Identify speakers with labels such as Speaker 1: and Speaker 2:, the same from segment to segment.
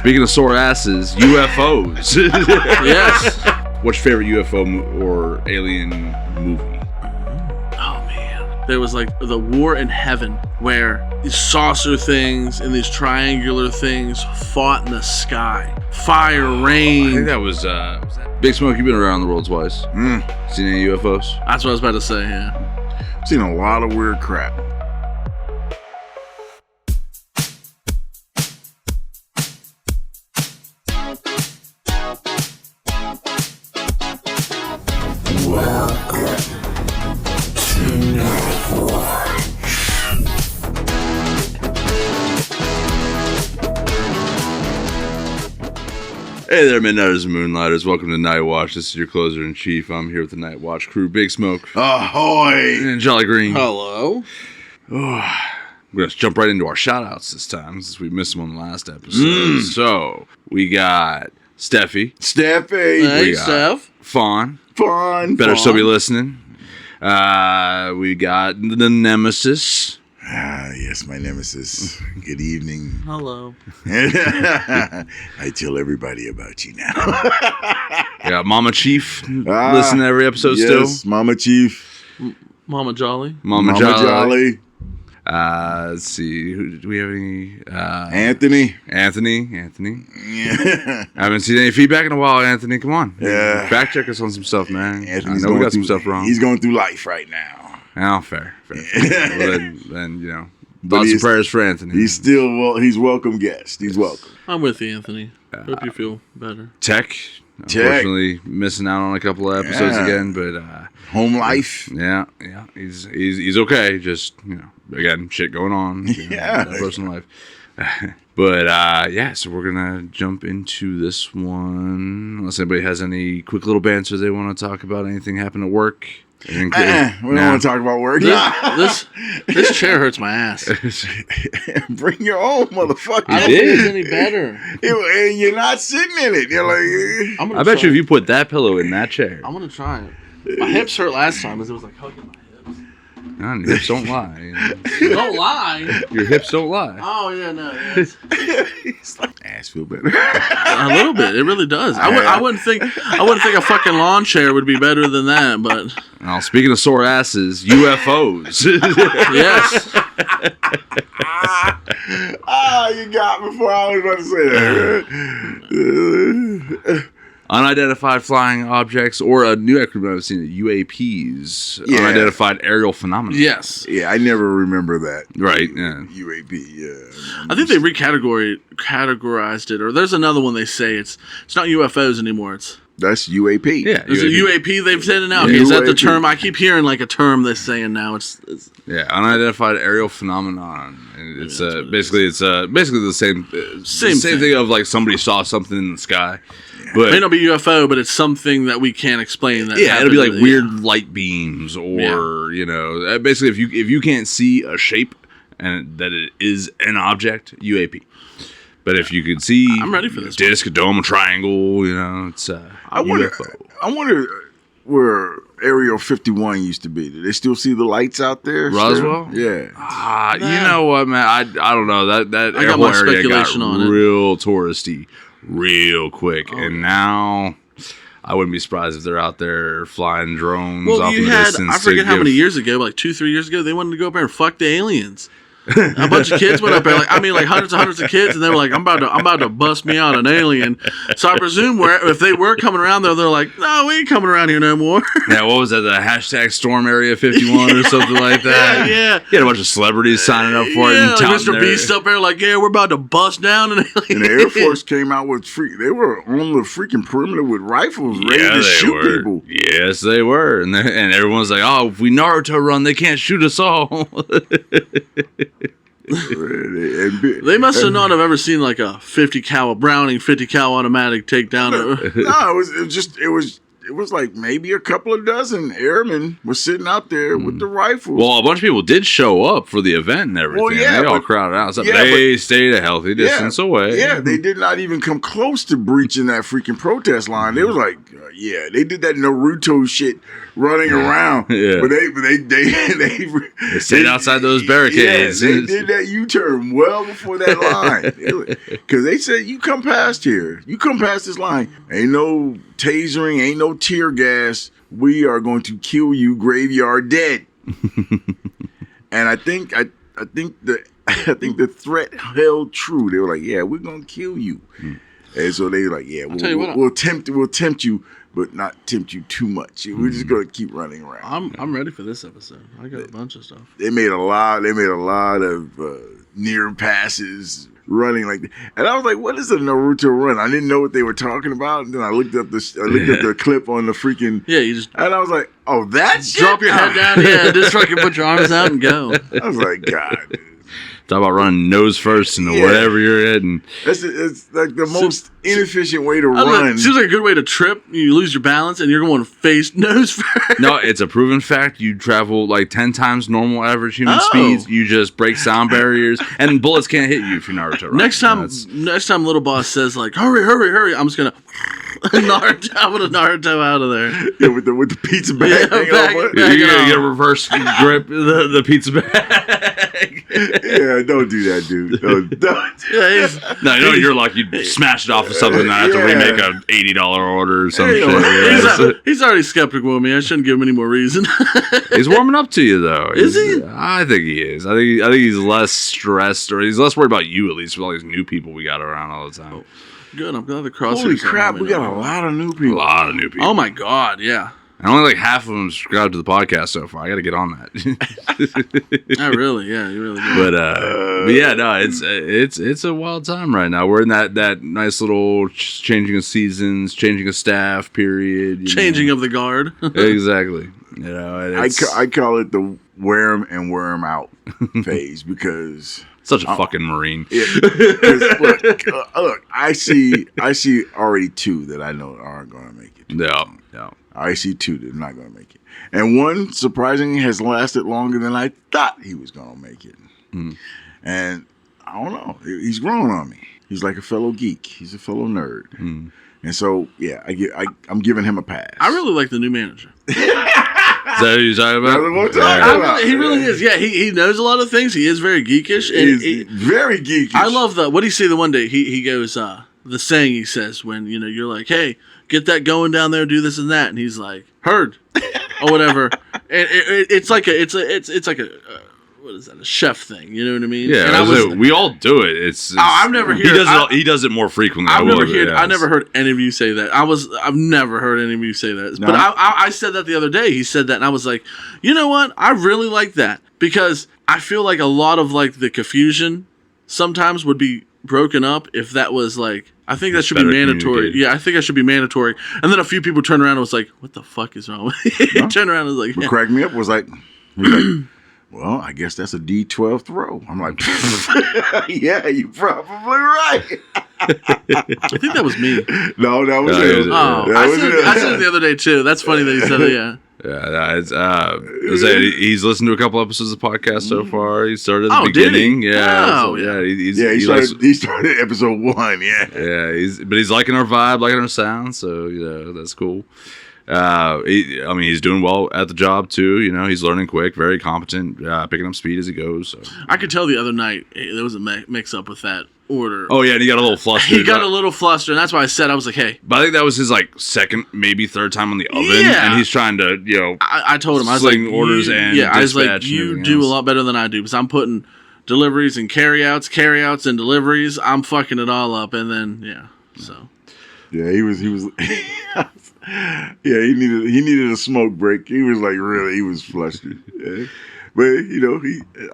Speaker 1: Speaking of sore asses, UFOs.
Speaker 2: Yes.
Speaker 1: What's your favorite UFO or alien movie?
Speaker 2: Oh, man. There was like the War in Heaven where these saucer things and these triangular things fought in the sky. Fire, rain.
Speaker 1: I think that was Big Smoke. You've been around the world twice. Seen any UFOs?
Speaker 2: That's what I was about to say, yeah.
Speaker 3: Seen a lot of weird crap.
Speaker 1: Hey there, Midnighters and Moonlighters. Welcome to Nightwatch. This is your closer-in-chief. I'm here with the Nightwatch crew. Big Smoke.
Speaker 3: Ahoy!
Speaker 1: And Jolly Green.
Speaker 2: Hello.
Speaker 1: We're going to jump right into our shoutouts this time, since we missed them on the last episode. So, we got Steffi.
Speaker 2: Hey, Steph.
Speaker 1: Fawn.
Speaker 3: Better
Speaker 1: Still be listening. We got the Nemesis.
Speaker 3: Yes, my nemesis. Good evening.
Speaker 2: Hello.
Speaker 3: I tell everybody about you now.
Speaker 1: We got Mama Chief. Listen to every episode still.
Speaker 3: Mama Chief.
Speaker 2: Mama Jolly.
Speaker 1: Mama Jolly.
Speaker 3: Jolly.
Speaker 1: Let's see. Do we have any?
Speaker 3: Anthony.
Speaker 1: Yeah. I haven't seen any feedback in a while, Anthony. Come on.
Speaker 3: Yeah.
Speaker 1: Fact check us on some stuff, man.
Speaker 3: Anthony's
Speaker 1: I know we got some stuff wrong.
Speaker 3: He's going through life right now.
Speaker 1: Oh, fair. Well, then, you know, thoughts and prayers for Anthony.
Speaker 3: He's still, he's welcome guest. He's welcome.
Speaker 2: I'm with you, Anthony. Hope you feel better.
Speaker 1: Tech. Unfortunately, missing out on a couple of episodes again, but
Speaker 3: home life.
Speaker 1: Yeah, he's okay. Just, you know, again, shit going on. Personal life. But so we're gonna jump into this one. Unless anybody has any quick little banter they want to talk about, anything happened at work.
Speaker 3: We don't want to talk about work.
Speaker 2: This chair hurts my ass.
Speaker 3: Bring your own, motherfucker.
Speaker 2: I don't think it's any better.
Speaker 3: And you're not sitting in it. You're like,
Speaker 1: I bet you if you put that pillow in that chair.
Speaker 2: I'm gonna try it. My hips hurt last time because it was like hugging my hips.
Speaker 1: No, your hips don't lie. You know.
Speaker 2: Don't lie.
Speaker 1: Your hips don't lie.
Speaker 2: Oh yeah, no.
Speaker 3: It's like, ass feel better.
Speaker 2: A little bit. It really does. I wouldn't think a fucking lawn chair would be better than that. But
Speaker 1: now, speaking of sore asses, UFOs.
Speaker 2: Yes.
Speaker 3: You got me before I was about to say that.
Speaker 1: Unidentified flying objects, or a new acronym I've seen, UAPs.
Speaker 3: Yeah.
Speaker 1: Unidentified aerial phenomena.
Speaker 2: Yes.
Speaker 3: Yeah, I never remember that.
Speaker 1: Right, yeah.
Speaker 3: UAP, yeah.
Speaker 2: I think they categorized it, or there's another one they say it's not UFOs anymore.
Speaker 3: That's UAP.
Speaker 1: Yeah,
Speaker 2: is it UAP they've said it now?
Speaker 3: Yeah,
Speaker 2: Is that the
Speaker 3: UAP.
Speaker 2: term? I keep hearing like a term they're saying now. It's
Speaker 1: Yeah, unidentified aerial phenomenon. And it's basically the same thing of like somebody saw something in the sky. But
Speaker 2: it may not be UFO, but it's something that we can't explain. That
Speaker 1: it'll be like
Speaker 2: happened.
Speaker 1: weird light beams, or you know, basically if you can't see a shape and that it is an object, UAP. But if you could see,
Speaker 2: I'm ready for this.
Speaker 1: A disc, a dome, a triangle, you know, it's
Speaker 3: I wonder where Area 51 used to be. Do they still see the lights out there?
Speaker 1: Roswell?
Speaker 3: Still? Yeah.
Speaker 1: You know what, man? I don't know. That
Speaker 2: I got my
Speaker 1: area got
Speaker 2: speculation on it.
Speaker 1: real touristy real quick. And now I wouldn't be surprised if they're out there flying drones off in the distance.
Speaker 2: I forget how many years ago, like 2-3 years ago, they wanted to go up there and fuck the aliens. A bunch of kids went up there, like hundreds of kids, and they were like, "I'm about to bust me out an alien." So I presume if they were coming around there, they're like, "No, we ain't coming around here no more."
Speaker 1: Yeah, what was that? The hashtag Storm Area 51 or something like that.
Speaker 2: Yeah.
Speaker 1: You had a bunch of celebrities signing up for it. And
Speaker 2: like Mr. Beast up there, like, "Yeah, we're about to bust down an alien."
Speaker 3: And the Air Force came out with they were on the freaking perimeter with rifles ready to shoot people.
Speaker 1: Yes, they were, and everyone's like, "Oh, if we Naruto run, they can't shoot us all."
Speaker 2: They must have not have ever seen like a 50 cal Browning 50 cal automatic take down.
Speaker 3: No, it was it was like maybe a couple of dozen airmen were sitting out there with the rifles.
Speaker 1: Well, a bunch of people did show up for the event and everything.
Speaker 3: Well, yeah,
Speaker 1: they all
Speaker 3: but-
Speaker 1: crowded out. So
Speaker 3: yeah,
Speaker 1: they stayed a healthy distance away.
Speaker 3: Yeah, they did not even come close to breaching that freaking protest line. They was like, they did that Naruto shit running around.
Speaker 1: Yeah.
Speaker 3: But they
Speaker 1: stayed outside those barricades.
Speaker 3: Yeah, they did that U-turn well before that line. Because they said, you come past here. You come past this line. Ain't no tasering, ain't no tear gas. We are going to kill you graveyard dead. And I think the threat held true. They were like, yeah, we're going to kill you. And so they were like, yeah, we'll tempt you, but not tempt you too much. We're just going to keep running around.
Speaker 2: I'm ready for this episode. I got a bunch of stuff.
Speaker 3: They made a lot of near passes running like that. And I was like, what is a Naruto run? I didn't know what they were talking about. And then I looked up the clip on the freaking
Speaker 2: you just
Speaker 3: and I was like, oh, that's
Speaker 2: drop your head down, just fucking put your arms out and go.
Speaker 3: I was like, God.
Speaker 1: Talk about running nose first into whatever you're heading.
Speaker 3: It's like the most inefficient way to run.
Speaker 2: It seems like a good way to trip. You lose your balance and you're going face nose first.
Speaker 1: No, it's a proven fact. You travel like 10 times normal average human speeds. You just break sound barriers, and bullets can't hit you if you're Naruto. Right?
Speaker 2: Next time Little Boss says like, hurry, I'm just gonna Naruto out of there.
Speaker 3: Yeah, with the pizza bag.
Speaker 1: You're gonna get a reverse grip the pizza bag.
Speaker 3: Yeah, don't do that, dude. Don't.
Speaker 1: No, you're like you smash it off of something. I have to remake a $80 order or some shit.
Speaker 2: He's already skeptical of me. I shouldn't give him any more reason.
Speaker 1: He's warming up to you though.
Speaker 2: Is he?
Speaker 1: I think he is. I think he's less stressed, or he's less worried about you at least with all these new people we got around all the time.
Speaker 2: Good. I'm glad the crosshair.
Speaker 3: Holy crap, we got a lot of new people.
Speaker 2: Oh my god, yeah.
Speaker 1: And only like half of them subscribed to the podcast so far. I got to get on that.
Speaker 2: You really do.
Speaker 1: But yeah, no, it's a wild time right now. We're in that nice little changing of seasons, changing of staff period,
Speaker 2: changing of the guard.
Speaker 1: Exactly. You know,
Speaker 3: I call it the wear 'em and wear 'em out phase because.
Speaker 1: Such a fucking Marine.
Speaker 3: Yeah, look, I see already two that I know aren't going to make it.
Speaker 1: No.
Speaker 3: I see two that are not going to make it. And one, surprisingly, has lasted longer than I thought he was going to make it. And I don't know. He's growing on me. He's like a fellow geek. He's a fellow nerd. And so, yeah, I'm giving him a pass.
Speaker 2: I really like the new manager.
Speaker 1: Is that who you're talking about?
Speaker 2: He really is. Yeah, he knows a lot of things. He is very geekish.
Speaker 3: He's very geekish.
Speaker 2: I love what did he say the one day? He goes, the saying he says when, you're like, hey, get that going down there, do this and that. And he's like, heard. Or whatever. And it's like a what is that? A chef thing, you know what I mean?
Speaker 1: Yeah, we all do it.
Speaker 2: I've never heard.
Speaker 1: He does it more frequently.
Speaker 2: I never heard any of you say that. I've never heard any of you say that. No. But I said that the other day. He said that, and I was like, you know what? I really like that because I feel like a lot of like the confusion sometimes would be broken up if that was like. I think that should be mandatory. Yeah, I think that should be mandatory. And then a few people turned around and was like, "What the fuck is wrong with you?" He turned around and was like,
Speaker 3: "What cracked me up was like." Well, I guess that's a D12 throw. I'm like, yeah, you're probably right.
Speaker 2: I think that was me.
Speaker 3: No, that was him.
Speaker 2: I said it the other day, too. That's funny that he said it, yeah.
Speaker 1: Yeah, he's listened to a couple episodes of the podcast so far. He started at the beginning.
Speaker 2: Did he?
Speaker 1: Yeah.
Speaker 3: He started episode 1, yeah.
Speaker 1: Yeah, he's liking our vibe, liking our sound, so, that's cool. He's doing well at the job too. He's learning quick, very competent, picking up speed as he goes. So.
Speaker 2: I could tell the other night there was a mix up with that order.
Speaker 1: Oh yeah, and he got a little flustered.
Speaker 2: And that's why I was like, "Hey."
Speaker 1: But I think that was his second, maybe third time on the oven, and he's trying to,
Speaker 2: I told him I was like,
Speaker 1: orders and
Speaker 2: I was like, you do a lot better than I do because I'm putting deliveries and carryouts and deliveries. I'm fucking it all up, and then so.
Speaker 3: Yeah, he was. Yeah, he needed a smoke break. He was like, really, he was flustered. Yeah. But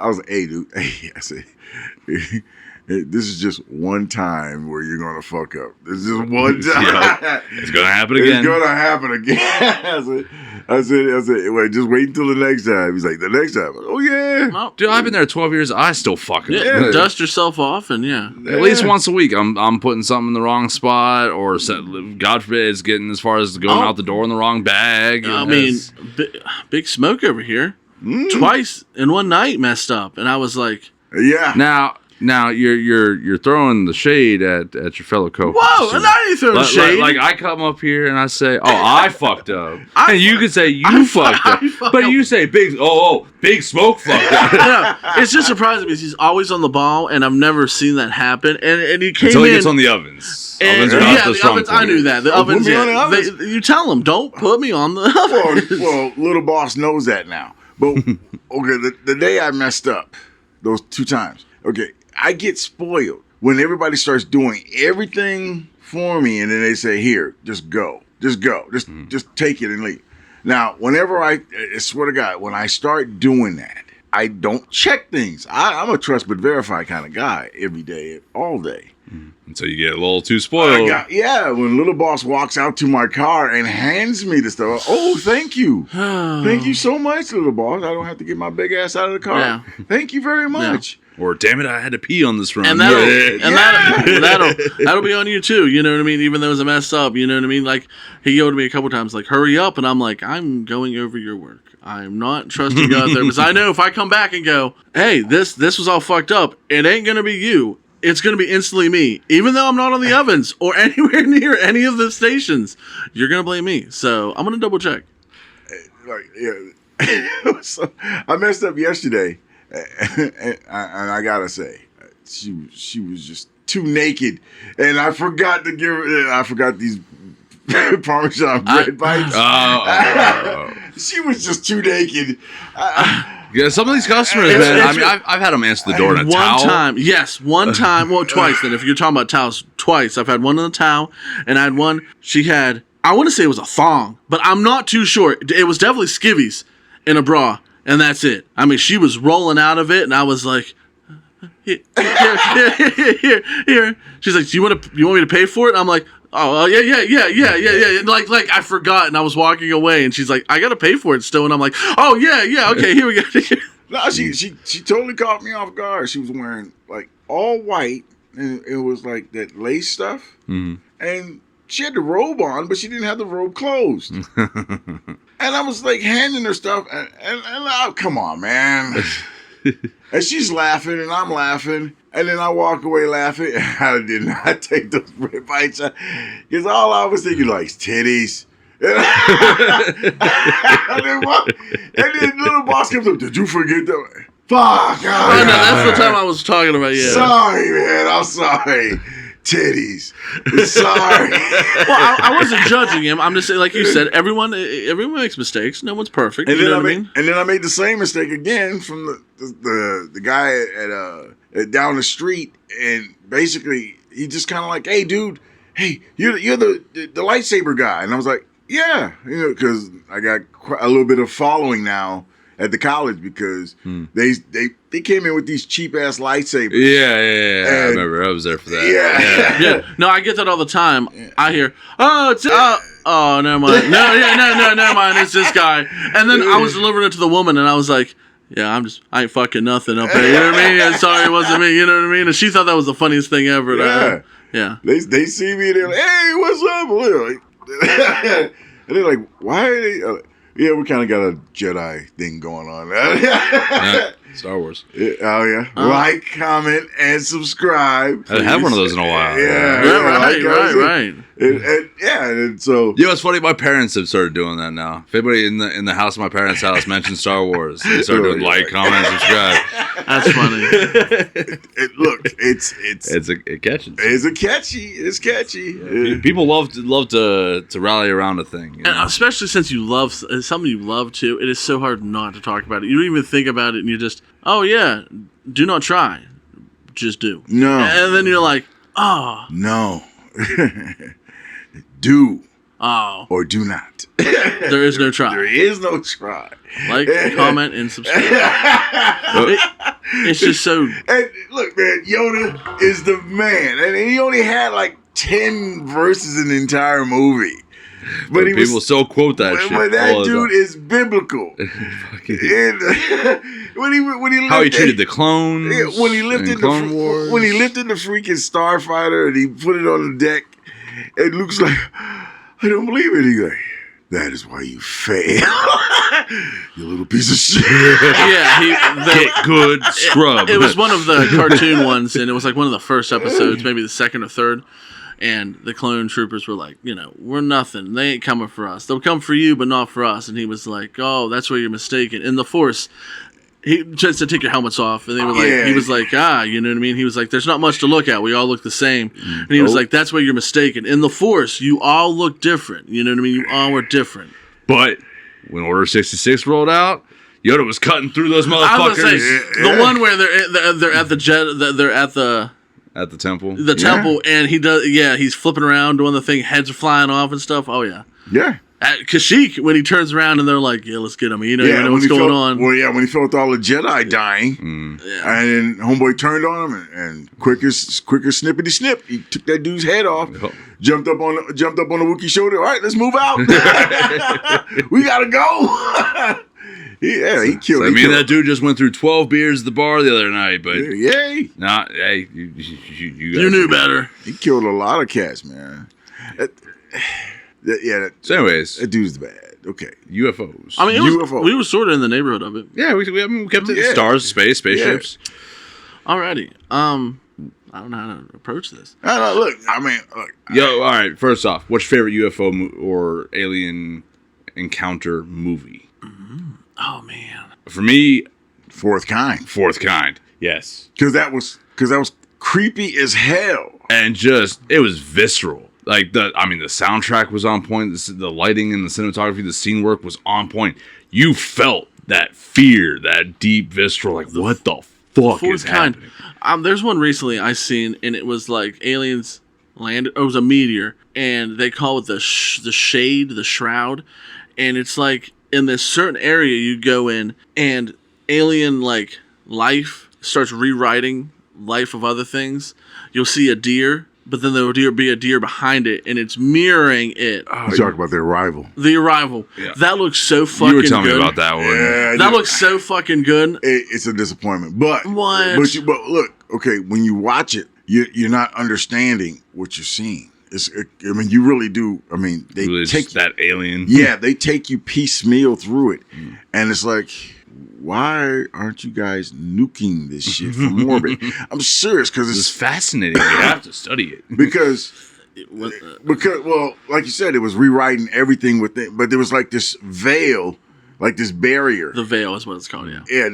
Speaker 3: I was like, hey, dude, hey, I said, This is just one time where you're gonna fuck up. This is just one time.
Speaker 1: Yep. It's gonna happen again.
Speaker 3: It's gonna happen again. I said, wait, just wait until the next time. He's like, the next time. Oh yeah.
Speaker 2: Well,
Speaker 1: Dude, I've been there 12 years. I still fucking
Speaker 2: yeah, dust yourself off and
Speaker 1: At least once a week, I'm putting something in the wrong spot, or God forbid, it's getting as far as going out the door in the wrong bag.
Speaker 2: I mean, big smoke over here. Twice in one night messed up, and I was like,
Speaker 3: yeah.
Speaker 1: Now you're throwing the shade at your fellow co-hosts.
Speaker 2: whoa, and I ain't throwing shade.
Speaker 1: Like I come up here and I say, oh, I fucked up, and you can say you fucked up, but you say big smoke fucked up.
Speaker 2: It's just surprising because he's always on the ball, and I've never seen that happen. And he came
Speaker 1: until he
Speaker 2: in,
Speaker 1: gets on the ovens.
Speaker 2: And,
Speaker 1: Ovens are not the
Speaker 2: the
Speaker 1: strong
Speaker 2: ovens.
Speaker 1: point.
Speaker 2: I knew that. The ovens.
Speaker 3: Put me on the ovens.
Speaker 2: You tell him, don't put me on the ovens.
Speaker 3: Well, little boss knows that now. But okay, the day I messed up, those 2 times. Okay, I get spoiled when everybody starts doing everything for me, and then they say, "Here, just go, just take it and leave." Now, whenever I swear to God, when I start doing that, I don't check things. I'm a trust but verify kind of guy every day, all day.
Speaker 1: Until you get a little too spoiled.
Speaker 3: When little boss walks out to my car and hands me the stuff, oh, thank you. Thank you so much, little boss. I don't have to get my big ass out of the car. Yeah. Thank you very much.
Speaker 1: Yeah. Or, damn it, I had to pee on this run.
Speaker 2: And that'll be on you too. You know what I mean? Even though it was a mess up, you know what I mean? Like, he yelled at me a couple times, like, hurry up. And I'm like, I'm going over your work. I'm not trusting you out there because I know if I come back and go, hey, this was all fucked up, it ain't going to be you. It's going to be instantly me. Even though I'm not on the ovens or anywhere near any of the stations, you're going to blame me. So I'm going to double check.
Speaker 3: So, I messed up yesterday, and I got to say, she was just too naked, and I forgot to give her, I forgot these Parmesan bread bites. She was just too naked.
Speaker 1: Yeah, some of these customers, man. I mean, I've had them answer the door in a towel.
Speaker 2: One time. Well, twice. Then, if you're talking about towels, twice. I've had one in a towel, and I had one. She had. I want to say it was a thong, but I'm not too sure. It was definitely skivvies in a bra, and that's it. I mean, she was rolling out of it, and I was like, here. She's like, do you want me to pay for it? I'm like, oh yeah. Like I forgot, and I was walking away, and she's like, I gotta pay for it still, and I'm like, oh yeah, okay, here we go.
Speaker 3: No, she totally caught me off guard. She was wearing like all white, and it was like that lace stuff, and she had the robe on, but she didn't have the robe closed. And I was like handing her stuff, and oh, come on, man. And she's laughing, and I'm laughing. And then I walk away laughing. I did not take those bread bites. Because all I was thinking, like, titties. And then little boss comes up, did you forget that? Fuck.
Speaker 2: Oh, no, that's the time I was talking about, yeah.
Speaker 3: Sorry, man. I'm sorry. Titties. Sorry.
Speaker 2: Well, I wasn't judging him. I'm just saying, like you said, everyone makes mistakes. No one's perfect.
Speaker 3: And
Speaker 2: you know
Speaker 3: what
Speaker 2: I mean?
Speaker 3: And then I made the same mistake again from the guy at down the street, and basically he just kind of like, hey, dude, hey, you're the lightsaber guy, and I was like, yeah, because I got a little bit of following now at the college because they came in with these cheap ass lightsabers.
Speaker 1: Yeah. I remember. I was there for that.
Speaker 2: Yeah. No, I get that all the time. Yeah. I hear, oh, never mind. No, never mind. It's this guy. And then I was delivering it to the woman, and I was like, yeah, I ain't fucking nothing up there. You know what I mean? I'm sorry, it wasn't me. You know what I mean? And she thought that was the funniest thing ever. Yeah.
Speaker 3: They see me, and they're like, hey, what's up? And they're like, why are they... yeah, we kind of got a Jedi thing going on.
Speaker 1: Star Wars.
Speaker 3: Oh, yeah. Like, comment, and subscribe.
Speaker 1: I haven't had one of those in a while.
Speaker 2: Right.
Speaker 3: And so...
Speaker 1: Yeah, it's funny. My parents have started doing that now. If anybody in the house of my parents' house mentions Star Wars, they start doing like, comment, subscribe.
Speaker 2: That's funny.
Speaker 3: It catchy. It's catchy.
Speaker 1: People love to rally around a thing. You know?
Speaker 2: And especially since you love something you love too, it is so hard not to talk about it. You don't even think about it, and you just, oh yeah, do not try, just do.
Speaker 3: No.
Speaker 2: And then you're like, oh
Speaker 3: no. Do
Speaker 2: Oh.
Speaker 3: or do not.
Speaker 2: There is no try.
Speaker 3: There is no try.
Speaker 2: Like, comment, and subscribe. It's just so...
Speaker 3: And look, man, Yoda is the man. And he only had like 10 verses in the entire movie. But
Speaker 1: people still quote that shit.
Speaker 3: But that dude is biblical. And, when he
Speaker 1: how he treated the clones.
Speaker 3: Yeah, when he lifted
Speaker 1: Clone Wars.
Speaker 3: when he lifted the freaking starfighter and he put it on the deck, it looks like, I don't believe it. He's like, that is why you fail. You little piece of shit.
Speaker 2: Yeah,
Speaker 1: get good scrub.
Speaker 2: It was one of the cartoon ones, and it was like one of the first episodes, maybe the second or third. And the clone troopers were like, we're nothing. They ain't coming for us. They'll come for you, but not for us. And he was like, oh, that's where you're mistaken. In the Force, he just to take your helmets off, and they were like, he was like, you know what I mean? He was like, there's not much to look at. We all look the same. And he was like, that's where you're mistaken. In the Force, you all look different. You know what I mean? You all were different.
Speaker 1: But when Order 66 rolled out, Yoda was cutting through those motherfuckers.
Speaker 2: I was gonna say, the one where they're at the jet, they're at the
Speaker 1: temple.
Speaker 2: The temple, and he's flipping around doing the thing, heads are flying off and stuff. Oh, yeah.
Speaker 3: Yeah.
Speaker 2: At Kashyyyk, when he turns around and they're like, yeah, let's get him. You know what's going on.
Speaker 3: Well, yeah, when he felt all the Jedi dying, and then Homeboy turned on him, and quick as snippety snip, he took that dude's head off, jumped up on the Wookiee shoulder. All right, let's move out. We gotta go. Yeah, he killed.
Speaker 1: So, that dude just went through 12 beers at the bar the other night, but
Speaker 3: yay!
Speaker 1: Nah, hey,
Speaker 2: you knew better.
Speaker 3: He killed a lot of cats, man.
Speaker 1: So, anyways,
Speaker 3: that dude's bad. Okay,
Speaker 1: UFOs.
Speaker 2: I mean, we were sort of in the neighborhood of it.
Speaker 1: Yeah, we kept it stars, space, spaceships.
Speaker 2: Yeah. Alrighty. I don't know how to approach this.
Speaker 3: Look.
Speaker 1: Yo, all right. First off, what's your favorite UFO or alien encounter movie?
Speaker 2: Oh man,
Speaker 1: for me,
Speaker 3: Fourth Kind.
Speaker 1: Yes,
Speaker 3: because that was creepy as hell,
Speaker 1: and it was visceral. Like the soundtrack was on point. The lighting and the cinematography, the scene work was on point. You felt that fear, that deep visceral. Like, what the fuck is happening?
Speaker 2: There's one recently I seen, and it was like aliens landed. It was a meteor, and they call it the shade, the shroud, and it's like. In this certain area you go in, and alien like life starts rewriting life of other things. You'll see a deer, but then there will be a deer behind it, and it's mirroring it.
Speaker 3: Oh, you talk about The Arrival.
Speaker 2: The Arrival. Yeah. That looks so fucking good.
Speaker 1: You were telling me about that one.
Speaker 3: Yeah,
Speaker 2: that looks so fucking good.
Speaker 3: It's a disappointment, but
Speaker 2: what?
Speaker 3: But look, okay, when you watch it, you're not understanding what you're seeing. You really do. I mean, they
Speaker 1: really
Speaker 3: take
Speaker 1: that alien.
Speaker 3: Yeah, they take you piecemeal through it, and it's like, why aren't you guys nuking this shit from orbit? I'm serious because it's
Speaker 1: fascinating. You have to study it
Speaker 3: because, well, like you said, it was rewriting everything within, but there was like this veil, like this barrier.
Speaker 2: The veil is what it's called. Yeah.
Speaker 3: Yeah.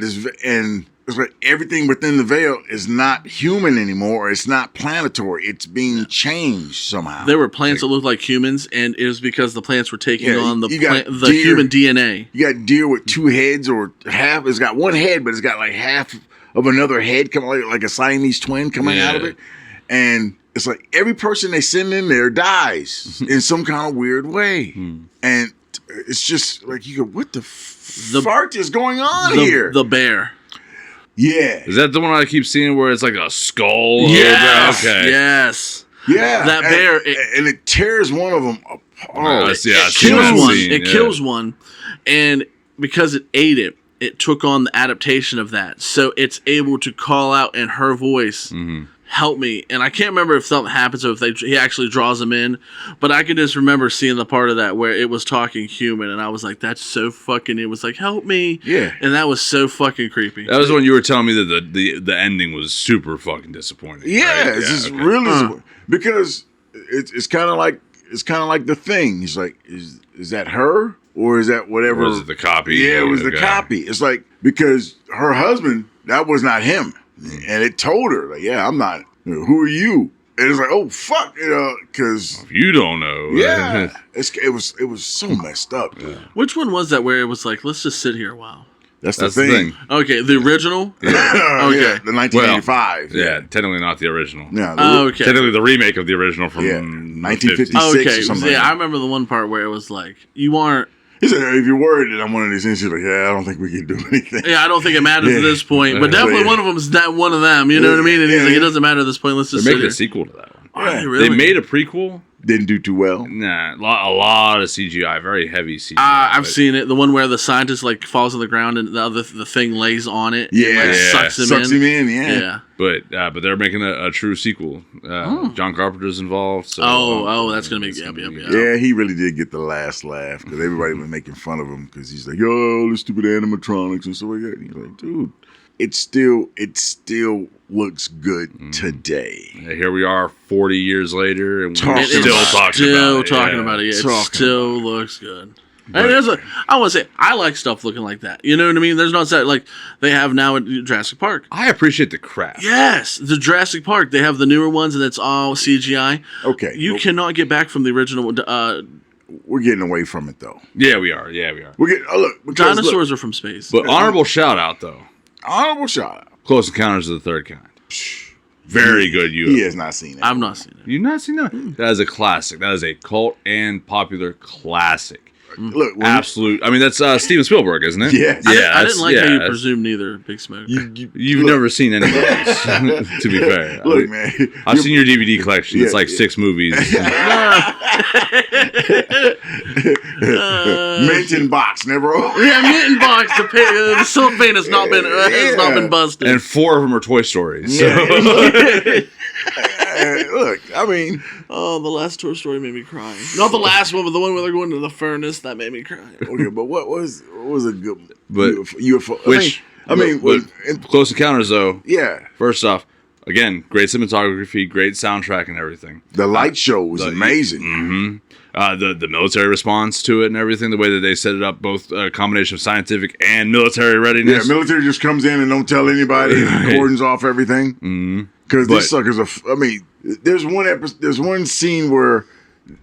Speaker 3: And it's like everything within the veil is not human anymore. It's not planetary. It's being changed somehow.
Speaker 2: There were plants that looked like humans, and it was because the plants were taking on the
Speaker 3: deer,
Speaker 2: human DNA.
Speaker 3: You got deer with two heads or half. It's got one head, but it's got like half of another head coming, like a Siamese twin coming out of it. And it's like every person they send in there dies in some kind of weird way. And it's just like, you go, what the fart is going on here?
Speaker 2: The bear.
Speaker 3: Yeah.
Speaker 1: Is that the one I keep seeing where it's like a skull?
Speaker 2: Yes.
Speaker 1: Okay.
Speaker 2: Yes.
Speaker 3: Yeah.
Speaker 2: That bear.
Speaker 3: And it tears one of them apart.
Speaker 2: It kills one. And because it ate it, it took on the adaptation of that. So it's able to call out in her voice, help me. And I can't remember if something happens or if he actually draws them in. But I can just remember seeing the part of that where it was talking human. And I was like, that's so fucking... It was like, help me.
Speaker 3: Yeah.
Speaker 2: And that was so fucking creepy.
Speaker 1: That was when you were telling me that the ending was super fucking disappointing.
Speaker 3: Yeah,
Speaker 1: right?
Speaker 3: it's just really disappointing. Because it's kind of like The Thing. He's like, is that her? Or is that whatever?
Speaker 1: Or was it the copy?
Speaker 3: Yeah, it was the copy. It's like, because her husband, that was not him. And it told her, like, yeah, I'm not. Who are you? And it's like, oh, fuck, because...
Speaker 1: You don't know.
Speaker 3: Yeah. it was so messed up. Yeah.
Speaker 2: Which one was that where it was like, let's just sit here a while?
Speaker 3: That's the thing.
Speaker 2: Okay, the original?
Speaker 3: Yeah. Okay. Yeah, the 1985.
Speaker 1: Well, yeah, technically not the original.
Speaker 3: Yeah.
Speaker 2: Okay.
Speaker 1: Technically the remake of the original from
Speaker 3: 1956
Speaker 2: Okay,
Speaker 3: or something.
Speaker 2: yeah,
Speaker 3: like
Speaker 2: I
Speaker 3: that.
Speaker 2: remember the one part where it was like, you aren't.
Speaker 3: He said, if you're worried that I'm one of these things, he's like, yeah, I don't think we can do anything.
Speaker 2: Yeah, I don't think it matters
Speaker 3: Yeah.
Speaker 2: at this point, but definitely
Speaker 3: Yeah.
Speaker 2: one of them is that one of them. You know what I mean? And he's
Speaker 3: Yeah.
Speaker 2: like, it doesn't matter at this point. Let's
Speaker 1: They're
Speaker 2: just sit
Speaker 1: making
Speaker 2: here.
Speaker 1: a sequel to that one.
Speaker 2: Are they really?
Speaker 1: They made a prequel.
Speaker 3: Didn't do too well.
Speaker 1: Nah, a lot of CGI, very heavy CGI.
Speaker 2: I've
Speaker 1: but-
Speaker 2: seen it. The one where the scientist like falls on the ground and the thing lays on it.
Speaker 3: Yeah.
Speaker 2: and, like,
Speaker 1: Yeah.
Speaker 2: sucks him in.
Speaker 3: yeah.
Speaker 2: Yeah.
Speaker 1: But they're making a true sequel. John Carpenter's involved. So,
Speaker 2: That's gonna be
Speaker 1: it's
Speaker 2: yep.
Speaker 3: Yeah, he really did get the last laugh because everybody was making fun of him because he's like, "Yo, the stupid animatronics and stuff like that." And he's like, "Dude, it still looks good today."
Speaker 1: Yeah, here we are, 40 years later, and we're
Speaker 3: Talking
Speaker 1: still
Speaker 3: about it.
Speaker 1: talking about it.
Speaker 2: Yeah,
Speaker 3: Talking
Speaker 2: it still looks good.
Speaker 1: But-
Speaker 2: And I want to say, I like stuff looking like that. You know what I mean? There's not that like they have now at Jurassic Park.
Speaker 1: I appreciate the craft.
Speaker 2: Yes, the Jurassic Park. They have the newer ones, and it's all CGI.
Speaker 3: Okay,
Speaker 2: You cannot get back from the original.
Speaker 3: we're getting away from it though.
Speaker 1: Yeah, we are.
Speaker 3: We're getting look because
Speaker 2: Dinosaurs are from space.
Speaker 1: But honorable shout out though,
Speaker 3: honorable shout out.
Speaker 1: Close Encounters of the Third Kind. Very good.
Speaker 3: He has not seen it.
Speaker 2: I've not seen it.
Speaker 1: You've not seen that? That is a classic. That is a cult and popular classic.
Speaker 3: Look, when
Speaker 1: Absolute. I mean, that's Steven Spielberg, isn't it?
Speaker 3: Yeah.
Speaker 2: I didn't like how you
Speaker 1: that's-
Speaker 2: presumed neither, Big Smoke.
Speaker 1: You've
Speaker 3: look,
Speaker 1: never seen any of these, to be fair.
Speaker 3: Look, man,
Speaker 1: I've seen your DVD collection. It's
Speaker 3: Yeah,
Speaker 1: like 6 movies.
Speaker 3: mint in box, never.
Speaker 2: Yeah, Mitten Box. The cellophane has not been busted.
Speaker 1: And 4 of them are Toy Stories. So.
Speaker 3: Look, I mean,
Speaker 2: Oh, the last Toy Story made me cry. Not the last one, but the one where they're going to the furnace. That made me cry.
Speaker 3: okay, but what was a good
Speaker 1: But-
Speaker 3: UFO?
Speaker 1: Which,
Speaker 3: I mean,
Speaker 1: Close Encounters, though,
Speaker 3: yeah,
Speaker 1: first off, again, great cinematography, great soundtrack and everything.
Speaker 3: the light show was amazing.
Speaker 1: The military response to it and everything, the way that they set it up, both a combination of scientific and military
Speaker 3: Yeah,
Speaker 1: readiness.
Speaker 3: military just comes in and don't tell anybody, and cordons off everything. Because these suckers are. I mean, there's one scene where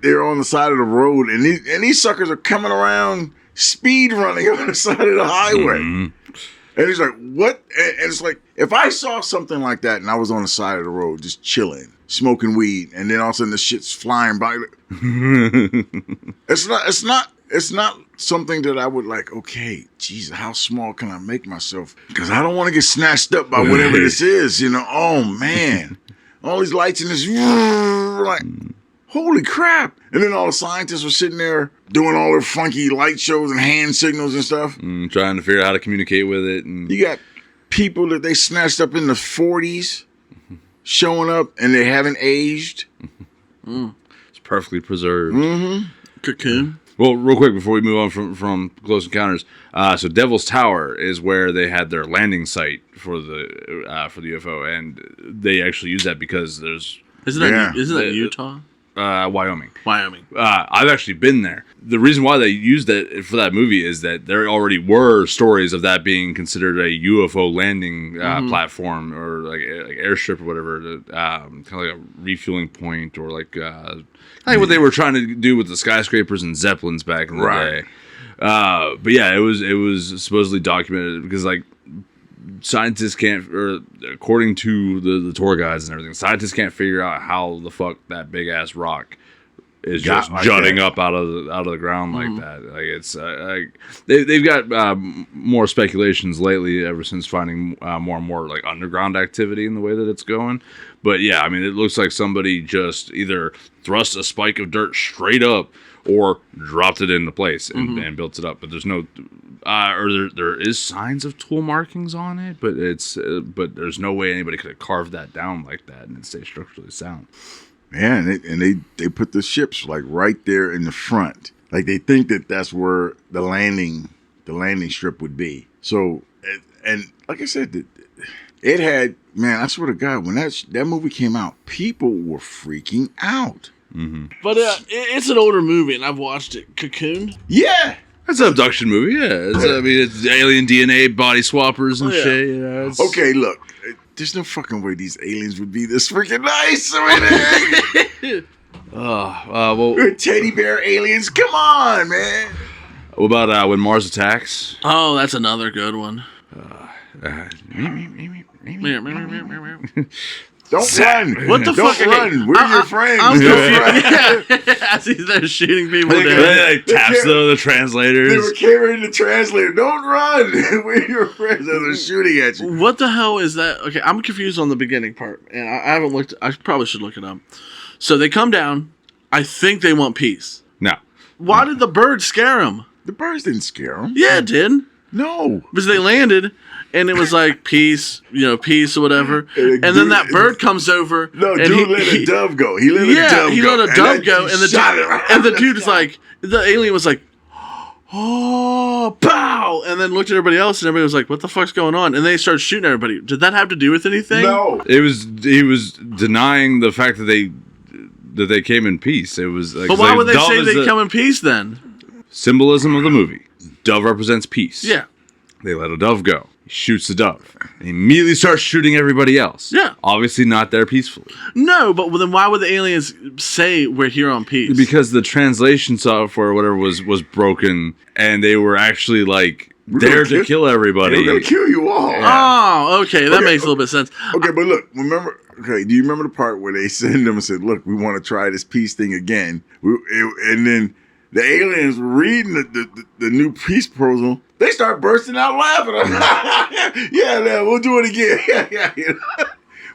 Speaker 3: they're on the side of the road, and these suckers are coming around speed running on the side of the highway. And he's like, "What?" And it's like, if I saw something like that and I was on the side of the road just chilling, smoking weed, and then all of a sudden the shit's flying by, it's not something that I would like. Okay, Jesus, how small can I make myself? Because I don't want to get snatched up by whatever this is. You know? Oh man, all these lights in this, like, holy crap! And then all the scientists were sitting there doing all their funky light shows and hand signals and stuff.
Speaker 1: Trying to figure out how to communicate with it. And
Speaker 3: You got people that they snatched up in the 40s showing up and they haven't aged.
Speaker 1: it's perfectly preserved.
Speaker 2: Cocoon.
Speaker 1: Well, real quick before we move on from Close Encounters, so Devil's Tower is where they had their landing site for the UFO, and they actually use that because there's
Speaker 2: Isn't that Utah?
Speaker 1: Wyoming.
Speaker 2: Wyoming.
Speaker 1: I've actually been there. The reason why they used that for that movie is that there already were stories of that being considered a UFO landing platform or like airstrip or whatever, kind of like a refueling point or like what they were trying to do with the skyscrapers and Zeppelins back in the day. But yeah, it was supposedly documented because like scientists can't, or according to the tour guides and everything, scientists can't figure out how the fuck that big ass rock is just
Speaker 3: like
Speaker 1: jutting
Speaker 3: that.
Speaker 1: up out of the ground like that. Like it's they've got more speculations lately ever since finding more and more like underground activity in the way that it's going. But yeah, I mean, it looks like somebody just either thrust a spike of dirt straight up or dropped it into place and built it up. But there's no, or there is signs of tool markings on it, but but there's no way anybody could have carved that down like that and it stay structurally sound.
Speaker 3: Yeah, and they put the ships like right there in the front. Like they think that that's where the landing strip would be. So, and like I said, it had, man, I swear to God, when that movie came out, people were freaking out.
Speaker 2: But it's an older movie, and I've watched it. Cocoon.
Speaker 3: Yeah.
Speaker 1: It's an abduction movie, yeah. It's alien DNA, body swappers and shit. You know,
Speaker 3: Okay, look. There's no fucking way these aliens would be this freaking nice. I mean,
Speaker 1: well,
Speaker 3: we're teddy bear aliens. Come on, man.
Speaker 1: what about When Mars Attacks?
Speaker 2: Oh, that's another good one.
Speaker 3: Don't run.
Speaker 2: What the
Speaker 3: Don't
Speaker 2: fuck?
Speaker 3: run. We're your friends.
Speaker 2: I'm
Speaker 3: Don't
Speaker 2: confused. Yeah. As he's there shooting people
Speaker 3: They-
Speaker 2: down.
Speaker 1: They like taps the
Speaker 3: They were
Speaker 1: translators.
Speaker 3: carrying the translator. Don't run. We're your friends. They're shooting at you.
Speaker 2: What the hell is that? Okay, I'm confused on the beginning part, and I haven't looked. I probably should look it up. So they come down. I think they want peace.
Speaker 1: No.
Speaker 2: Why did the bird scare them?
Speaker 3: The birds didn't scare them.
Speaker 2: Yeah, it did.
Speaker 3: No.
Speaker 2: Because they landed, and it was like peace, peace or whatever. And then that bird comes over.
Speaker 3: No,
Speaker 2: and
Speaker 3: dude let a dove go. He let a dove go.
Speaker 2: he let a dove go, and
Speaker 3: shot it right
Speaker 2: the dude is like, the alien was like, oh, pow, and then looked at everybody else, and everybody was like, what the fuck's going on? And they started shooting everybody. Did that have to do with anything?
Speaker 3: No.
Speaker 1: He was denying the fact that they came in peace. It was like,
Speaker 2: But why would they
Speaker 1: dove
Speaker 2: say
Speaker 1: is
Speaker 2: they
Speaker 1: the
Speaker 2: come in peace then?
Speaker 1: symbolism of the movie. Dove represents peace.
Speaker 2: Yeah.
Speaker 1: They let a dove go. He shoots the dove. And he immediately starts shooting everybody else.
Speaker 2: Yeah.
Speaker 1: Obviously not there peacefully.
Speaker 2: No, but then why would the aliens say we're here on peace?
Speaker 1: Because the translation software or whatever was broken, and they were actually like there to kill everybody.
Speaker 3: They're gonna kill you all.
Speaker 2: Oh, okay, that makes a little bit of sense.
Speaker 3: Okay, but look, remember? Okay, do you remember the part where they sent them and said, "Look, we want to try this peace thing again," and then the aliens were reading the new peace proposal. They start bursting out laughing. Yeah, we'll do it again. Yeah.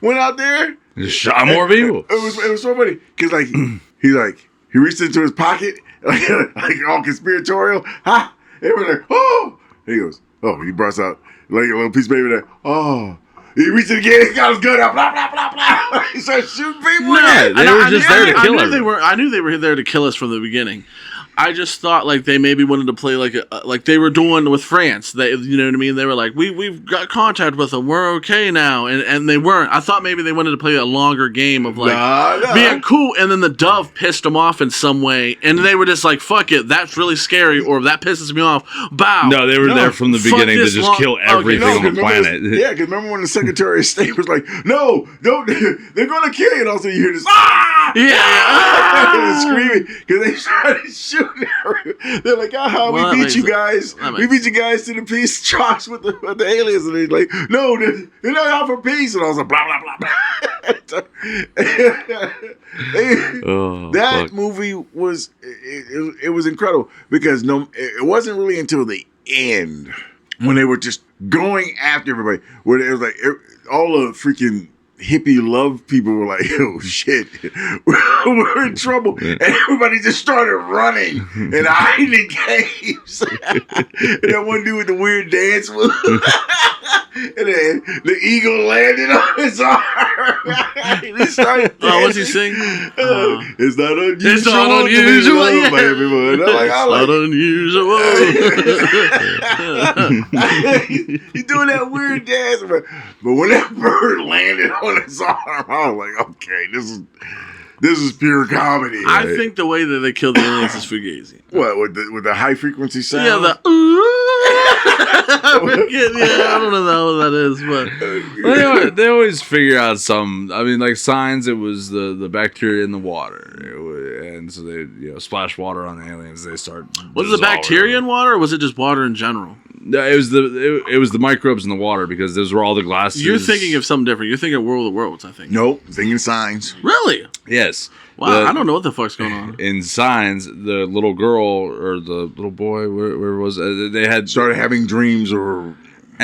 Speaker 3: Went out there,
Speaker 1: Just shot more people.
Speaker 3: It was so funny because he reached into his pocket like all conspiratorial. Ha! Everybody like, oh! And he goes, oh, he bursts out like a little piece of paper there. Oh. He reached it again. He got his gun out. Blah blah blah blah. He started shooting people.
Speaker 1: No, they were just there to kill everyone.
Speaker 2: I knew they were there to kill us from the beginning. I just thought like they maybe wanted to play like they were doing with France. They, you know what I mean? They were like, we've got contact with them. We're okay now, and they weren't. I thought maybe they wanted to play a longer game of like being cool, and then the dove pissed them off in some way, and they were just like, fuck it, that's really scary, or that pisses me off. Bow.
Speaker 1: No, they were there from the beginning to just kill everything on the planet.
Speaker 3: Yeah, because remember when the Secretary of State was like, no, don't, they're going to kill you, and also you hear this, ah!
Speaker 2: Yeah.
Speaker 3: Screaming, because they started shooting. They're like, we beat you guys. We beat you guys to the peace talks with the aliens. And they're like, no, they're not out for peace. And I was like, blah, blah, blah, blah. That movie was, it was incredible because it wasn't really until the end when they were just going after everybody, where it was like all the freaking hippie love people were like, oh shit, we're in trouble, and everybody just started running and hiding in caves. And that one dude with the weird dance move, and then the eagle landed on his arm. And he started dancing.
Speaker 2: What's he sing?
Speaker 3: It's not unusual.
Speaker 2: It's not unusual.
Speaker 3: To be loved by everyone.
Speaker 2: Not unusual.
Speaker 3: He's doing that weird dance, but when that bird landed on his arm, I was like, okay, this is pure comedy.
Speaker 2: I think the way that they killed the aliens is fugazi.
Speaker 3: What with the high frequency sound?
Speaker 2: Yeah, I don't know the hell that is, but
Speaker 1: they always figure out some. I mean, like signs. It was the bacteria in the water, and so they splash water on the aliens. They start.
Speaker 2: Was it the bacteria in water, or was it just water in general?
Speaker 1: No, it was the microbes in the water because those were all the glasses.
Speaker 2: You're thinking of something different. You're thinking of World of Worlds, I think.
Speaker 3: Nope, thinking signs.
Speaker 2: Really?
Speaker 1: Yes.
Speaker 2: Wow, I don't know what the fuck's going on.
Speaker 1: In Signs, the little girl or the little boy, where was it? They had
Speaker 3: started having dreams
Speaker 1: and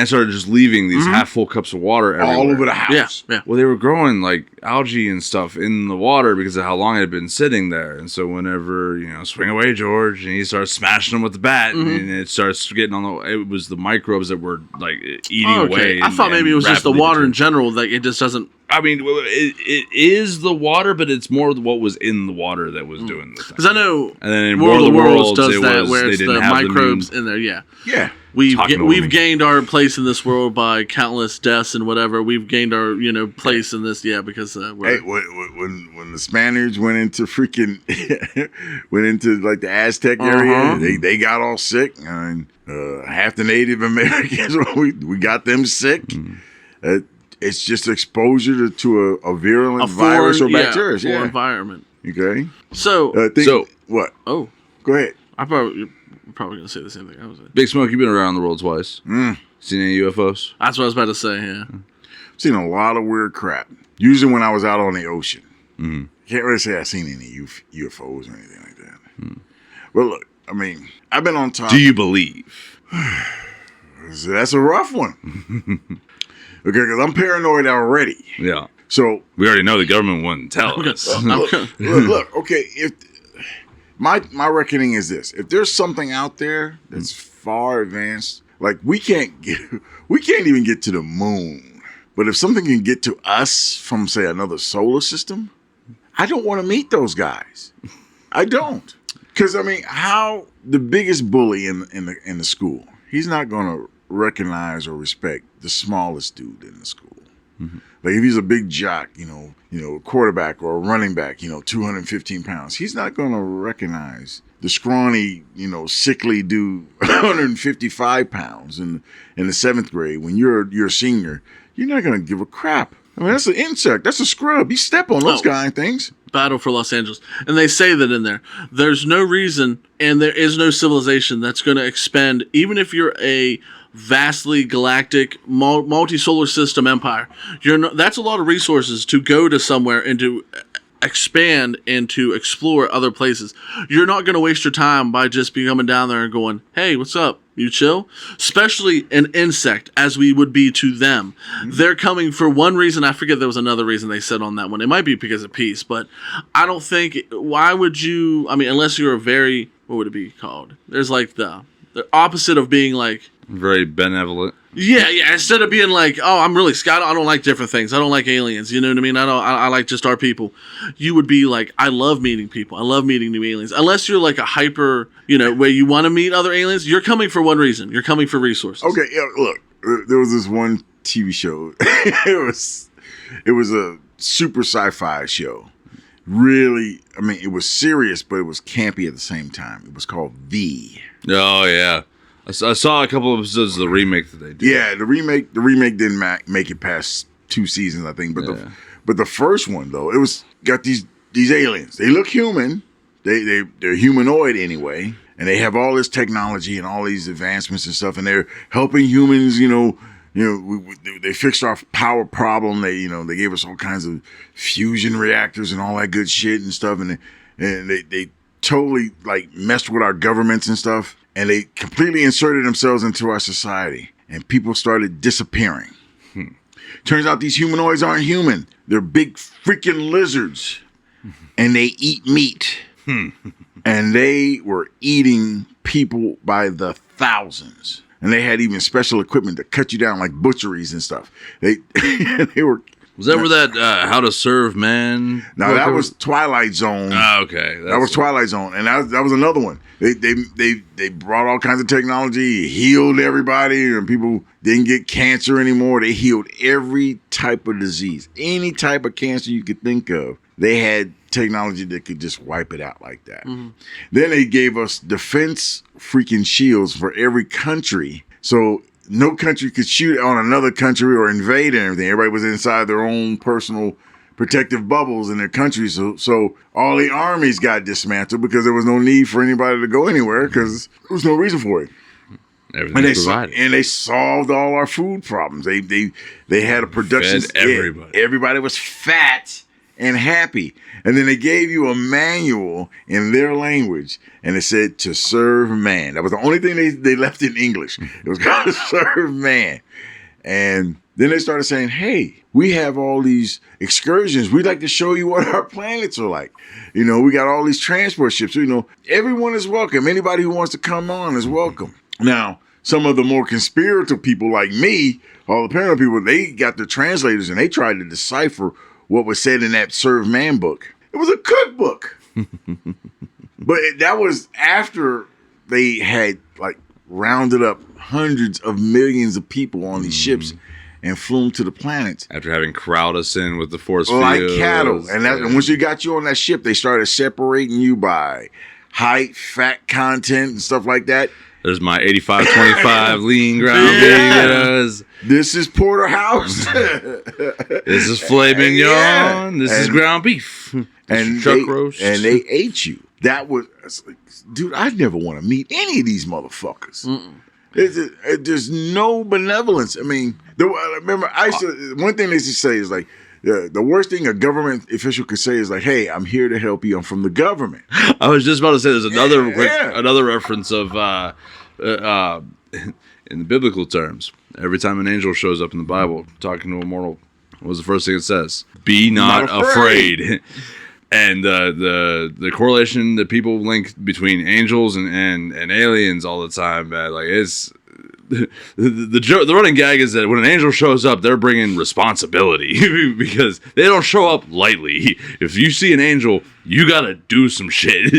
Speaker 1: started just leaving these half full cups of water everywhere.
Speaker 3: All over the house.
Speaker 2: Yeah.
Speaker 1: Well, they were growing like algae and stuff in the water because of how long it had been sitting there. And so whenever, swing away, George, and he starts smashing them with the bat, and it starts getting on it was the microbes that were like eating away.
Speaker 2: I thought maybe it was just the water in general, like it just doesn't.
Speaker 1: I mean, it is the water, but it's more what was in the water that was doing the thing.
Speaker 2: Because I know,
Speaker 1: and then in
Speaker 2: World of Worlds does that,
Speaker 1: was,
Speaker 2: where it's the microbes in there. Yeah. We've gained our place in this world by countless deaths and whatever. We've gained our place in this, because we're.
Speaker 3: Hey, when the Spaniards went into like the Aztec area, they got all sick, and half the Native Americans we got them sick. It's just exposure to a virulent virus or bacteria.
Speaker 2: Foreign environment.
Speaker 3: Okay.
Speaker 2: So
Speaker 3: what?
Speaker 2: Oh,
Speaker 3: go ahead.
Speaker 2: You're probably gonna say the same thing I was saying.
Speaker 1: Big Smoke, you've been around the world twice. Seen any UFOs?
Speaker 2: That's what I was about to say. Yeah.
Speaker 3: seen a lot of weird crap. Usually when I was out on the ocean. Can't really say I've seen any UFOs or anything like that. But look, I mean, I've been on top.
Speaker 1: Do you believe?
Speaker 3: That's a rough one. Okay, because I'm paranoid already.
Speaker 1: Yeah.
Speaker 3: So
Speaker 1: we already know the government wouldn't tell us.
Speaker 3: look, okay, if my reckoning is this: if there's something out there that's far advanced, like we can't even get to the moon, but if something can get to us from, say, another solar system, I don't want to meet those guys. I don't, because I mean, how the biggest bully in the school, he's not going to recognize or respect the smallest dude in the school. Like if he's a big jock, a quarterback or a running back, 215 pounds, he's not going to recognize the scrawny, sickly dude, 155 pounds in the 7th grade. When you're a senior, you're not going to give a crap. I mean, that's an insect. That's a scrub. You step on those guy things.
Speaker 2: Battle for Los Angeles. And they say that in there. There's no reason and there is no civilization that's going to expend, even if you're a vastly galactic multi-solar system empire, that's a lot of resources to go to somewhere and to expand and to explore other places. You're not going to waste your time by just coming down there and going, hey, what's up? You chill? Especially an insect, as we would be to them. They're coming for one reason. I forget there was another reason they said on that one. It might be because of peace, but I don't think, why would you, I mean, unless you're a very, what would it be called? There's like the opposite of being like,
Speaker 1: very benevolent.
Speaker 2: Yeah. Instead of being like, oh, I'm really Scott. I don't like different things. I don't like aliens. You know what I mean? I like just our people. You would be like, I love meeting people. I love meeting new aliens. Unless you're like a hyper, where you want to meet other aliens. You're coming for one reason. You're coming for resources.
Speaker 3: Okay. Yeah. Look, there was this one TV show. it was a super sci-fi show. Really, I mean, it was serious, but it was campy at the same time. It was called V.
Speaker 1: Oh yeah. I saw a couple of episodes of the remake that they did.
Speaker 3: Yeah, the remake didn't make it past 2 seasons, I think. But the first one though, it was got these aliens. They look human. They're humanoid anyway, and they have all this technology and all these advancements and stuff, and they're helping humans. They fixed our power problem. They gave us all kinds of fusion reactors and all that good shit and stuff, and they totally like messed with our governments and stuff. And they completely inserted themselves into our society. And people started disappearing. Turns out these humanoids aren't human. They're big freaking lizards. And they eat meat. And they were eating people by the thousands. And they had even special equipment to cut you down like butcheries and stuff. They were...
Speaker 1: Was that where that How to Serve Man?
Speaker 3: No, that was Twilight Zone.
Speaker 1: Okay.
Speaker 3: That was Twilight Zone. And that was another one. They brought all kinds of technology, healed everybody, and people didn't get cancer anymore. They healed every type of disease. Any type of cancer you could think of. They had technology that could just wipe it out like that. Then they gave us defense freaking shields for every country. So no country could shoot on another country or invade and everything. Everybody was inside their own personal protective bubbles in their countries. So all the armies got dismantled because there was no need for anybody to go anywhere because there was no reason for it. And they solved all our food problems. They had a production.
Speaker 1: Fed everybody.
Speaker 3: Everybody was fat and happy. And then they gave you a manual in their language, and it said to serve man. That was the only thing they left in English. It was called to serve man. And then they started saying, hey, we have all these excursions. We'd like to show you what our planets are like. We got all these transport ships. Everyone is welcome. Anybody who wants to come on is welcome. Now, some of the more conspiratorial people like me, all the paranormal people, they got their translators, and they tried to decipher what was said in that Serve Man book. It was a cookbook. But that was after they had like rounded up hundreds of millions of people on these ships and flew them to the planets.
Speaker 1: After having crowded us in with the force field.
Speaker 3: Like cattle. And once you got you on that ship, they started separating you by height, fat content, and stuff like that.
Speaker 1: There's my 85-25 lean ground beef.
Speaker 3: This is porterhouse.
Speaker 1: This is filet mignon. This is ground beef.
Speaker 3: And
Speaker 1: chuck roast.
Speaker 3: And they ate you. That was, dude, I'd never want to meet any of these motherfuckers. There's no benevolence. I mean, remember, one thing they used to say is like, the worst thing a government official could say is like, "Hey, I'm here to help you. I'm from the government."
Speaker 1: I was just about to say there's another reference of in the biblical terms. Every time an angel shows up in the Bible talking to a mortal, what was the first thing it says? Be not afraid. And the correlation that people link between angels and aliens all the time, man, like it's the running gag is that when an angel shows up, they're bringing responsibility because they don't show up lightly. If you see an angel, you gotta do some shit,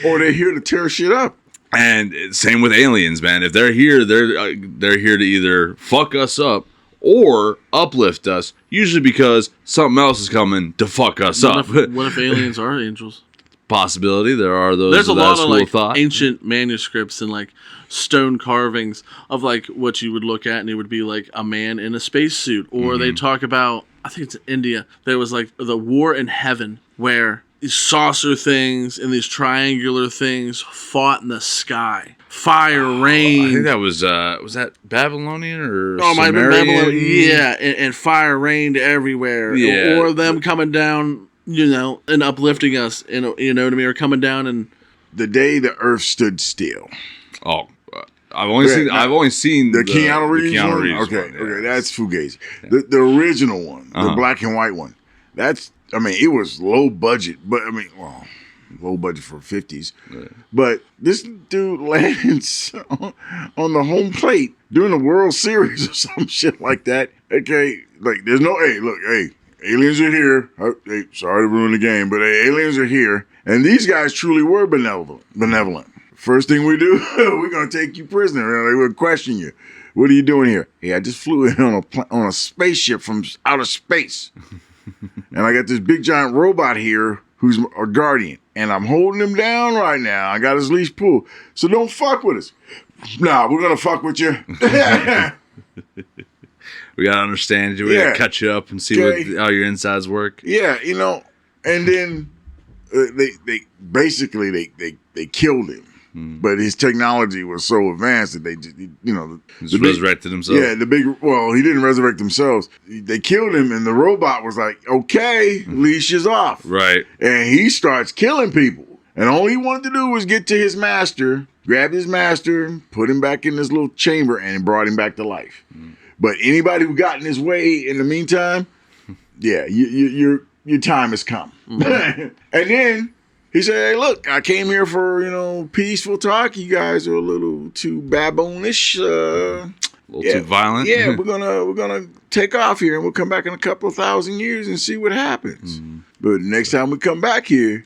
Speaker 3: or they're here to tear shit up.
Speaker 1: And same with aliens, man. If they're here, they're here to either fuck us up or uplift us. Usually because something else is coming to fuck us up.
Speaker 2: What if aliens are angels?
Speaker 1: Possibility. There are those.
Speaker 2: There's a lot of like
Speaker 1: thought.
Speaker 2: ancient manuscripts and like stone carvings of like what you would look at, and it would be like a man in a spacesuit. Or they talk about, I think it's in India, there was like the war in heaven where these saucer things and these triangular things fought in the sky. Fire rained.
Speaker 1: I think that was that Babylonian or
Speaker 2: oh, might have been
Speaker 1: Sumerian?
Speaker 2: Babylon. Yeah, and fire rained everywhere.
Speaker 1: Yeah.
Speaker 2: Or them coming down, and uplifting us, you know what I mean, or coming down and
Speaker 3: the day the earth stood still.
Speaker 1: Oh, I've only seen
Speaker 3: the Keanu Reeves one.
Speaker 1: Okay,
Speaker 3: that's Fugazi. Yeah. The original one, the black and white one. It was low budget, but low budget for 50s. Yeah. But this dude lands on the home plate during the World Series or some shit like that. Okay, like there's no, aliens are here. Hey, sorry to ruin the game, but aliens are here. And these guys truly were benevolent. First thing we do, we're going to take you prisoner. They will question you. What are you doing here? Hey, I just flew in on a spaceship from outer space. And I got this big giant robot here who's a guardian. And I'm holding him down right now. I got his leash pulled. So don't fuck with us. Nah, we're going to fuck with you.
Speaker 1: We got to understand you. We got to cut you up and see how your insides work.
Speaker 3: Yeah, and then they basically killed him. But his technology was so advanced that they just,
Speaker 1: resurrected himself.
Speaker 3: Yeah, he didn't resurrect themselves. They killed him, and the robot was like, okay, leash is off.
Speaker 1: Right.
Speaker 3: And he starts killing people. And all he wanted to do was get to his master, grab his master, put him back in this little chamber, and brought him back to life. But anybody who got in his way in the meantime, yeah, your time has come. And then he said, hey, look, I came here for, peaceful talk. You guys are a little too baboonish.
Speaker 1: A little too violent.
Speaker 3: Yeah, we're gonna take off here, and we'll come back in a couple of thousand years and see what happens. But next time we come back here,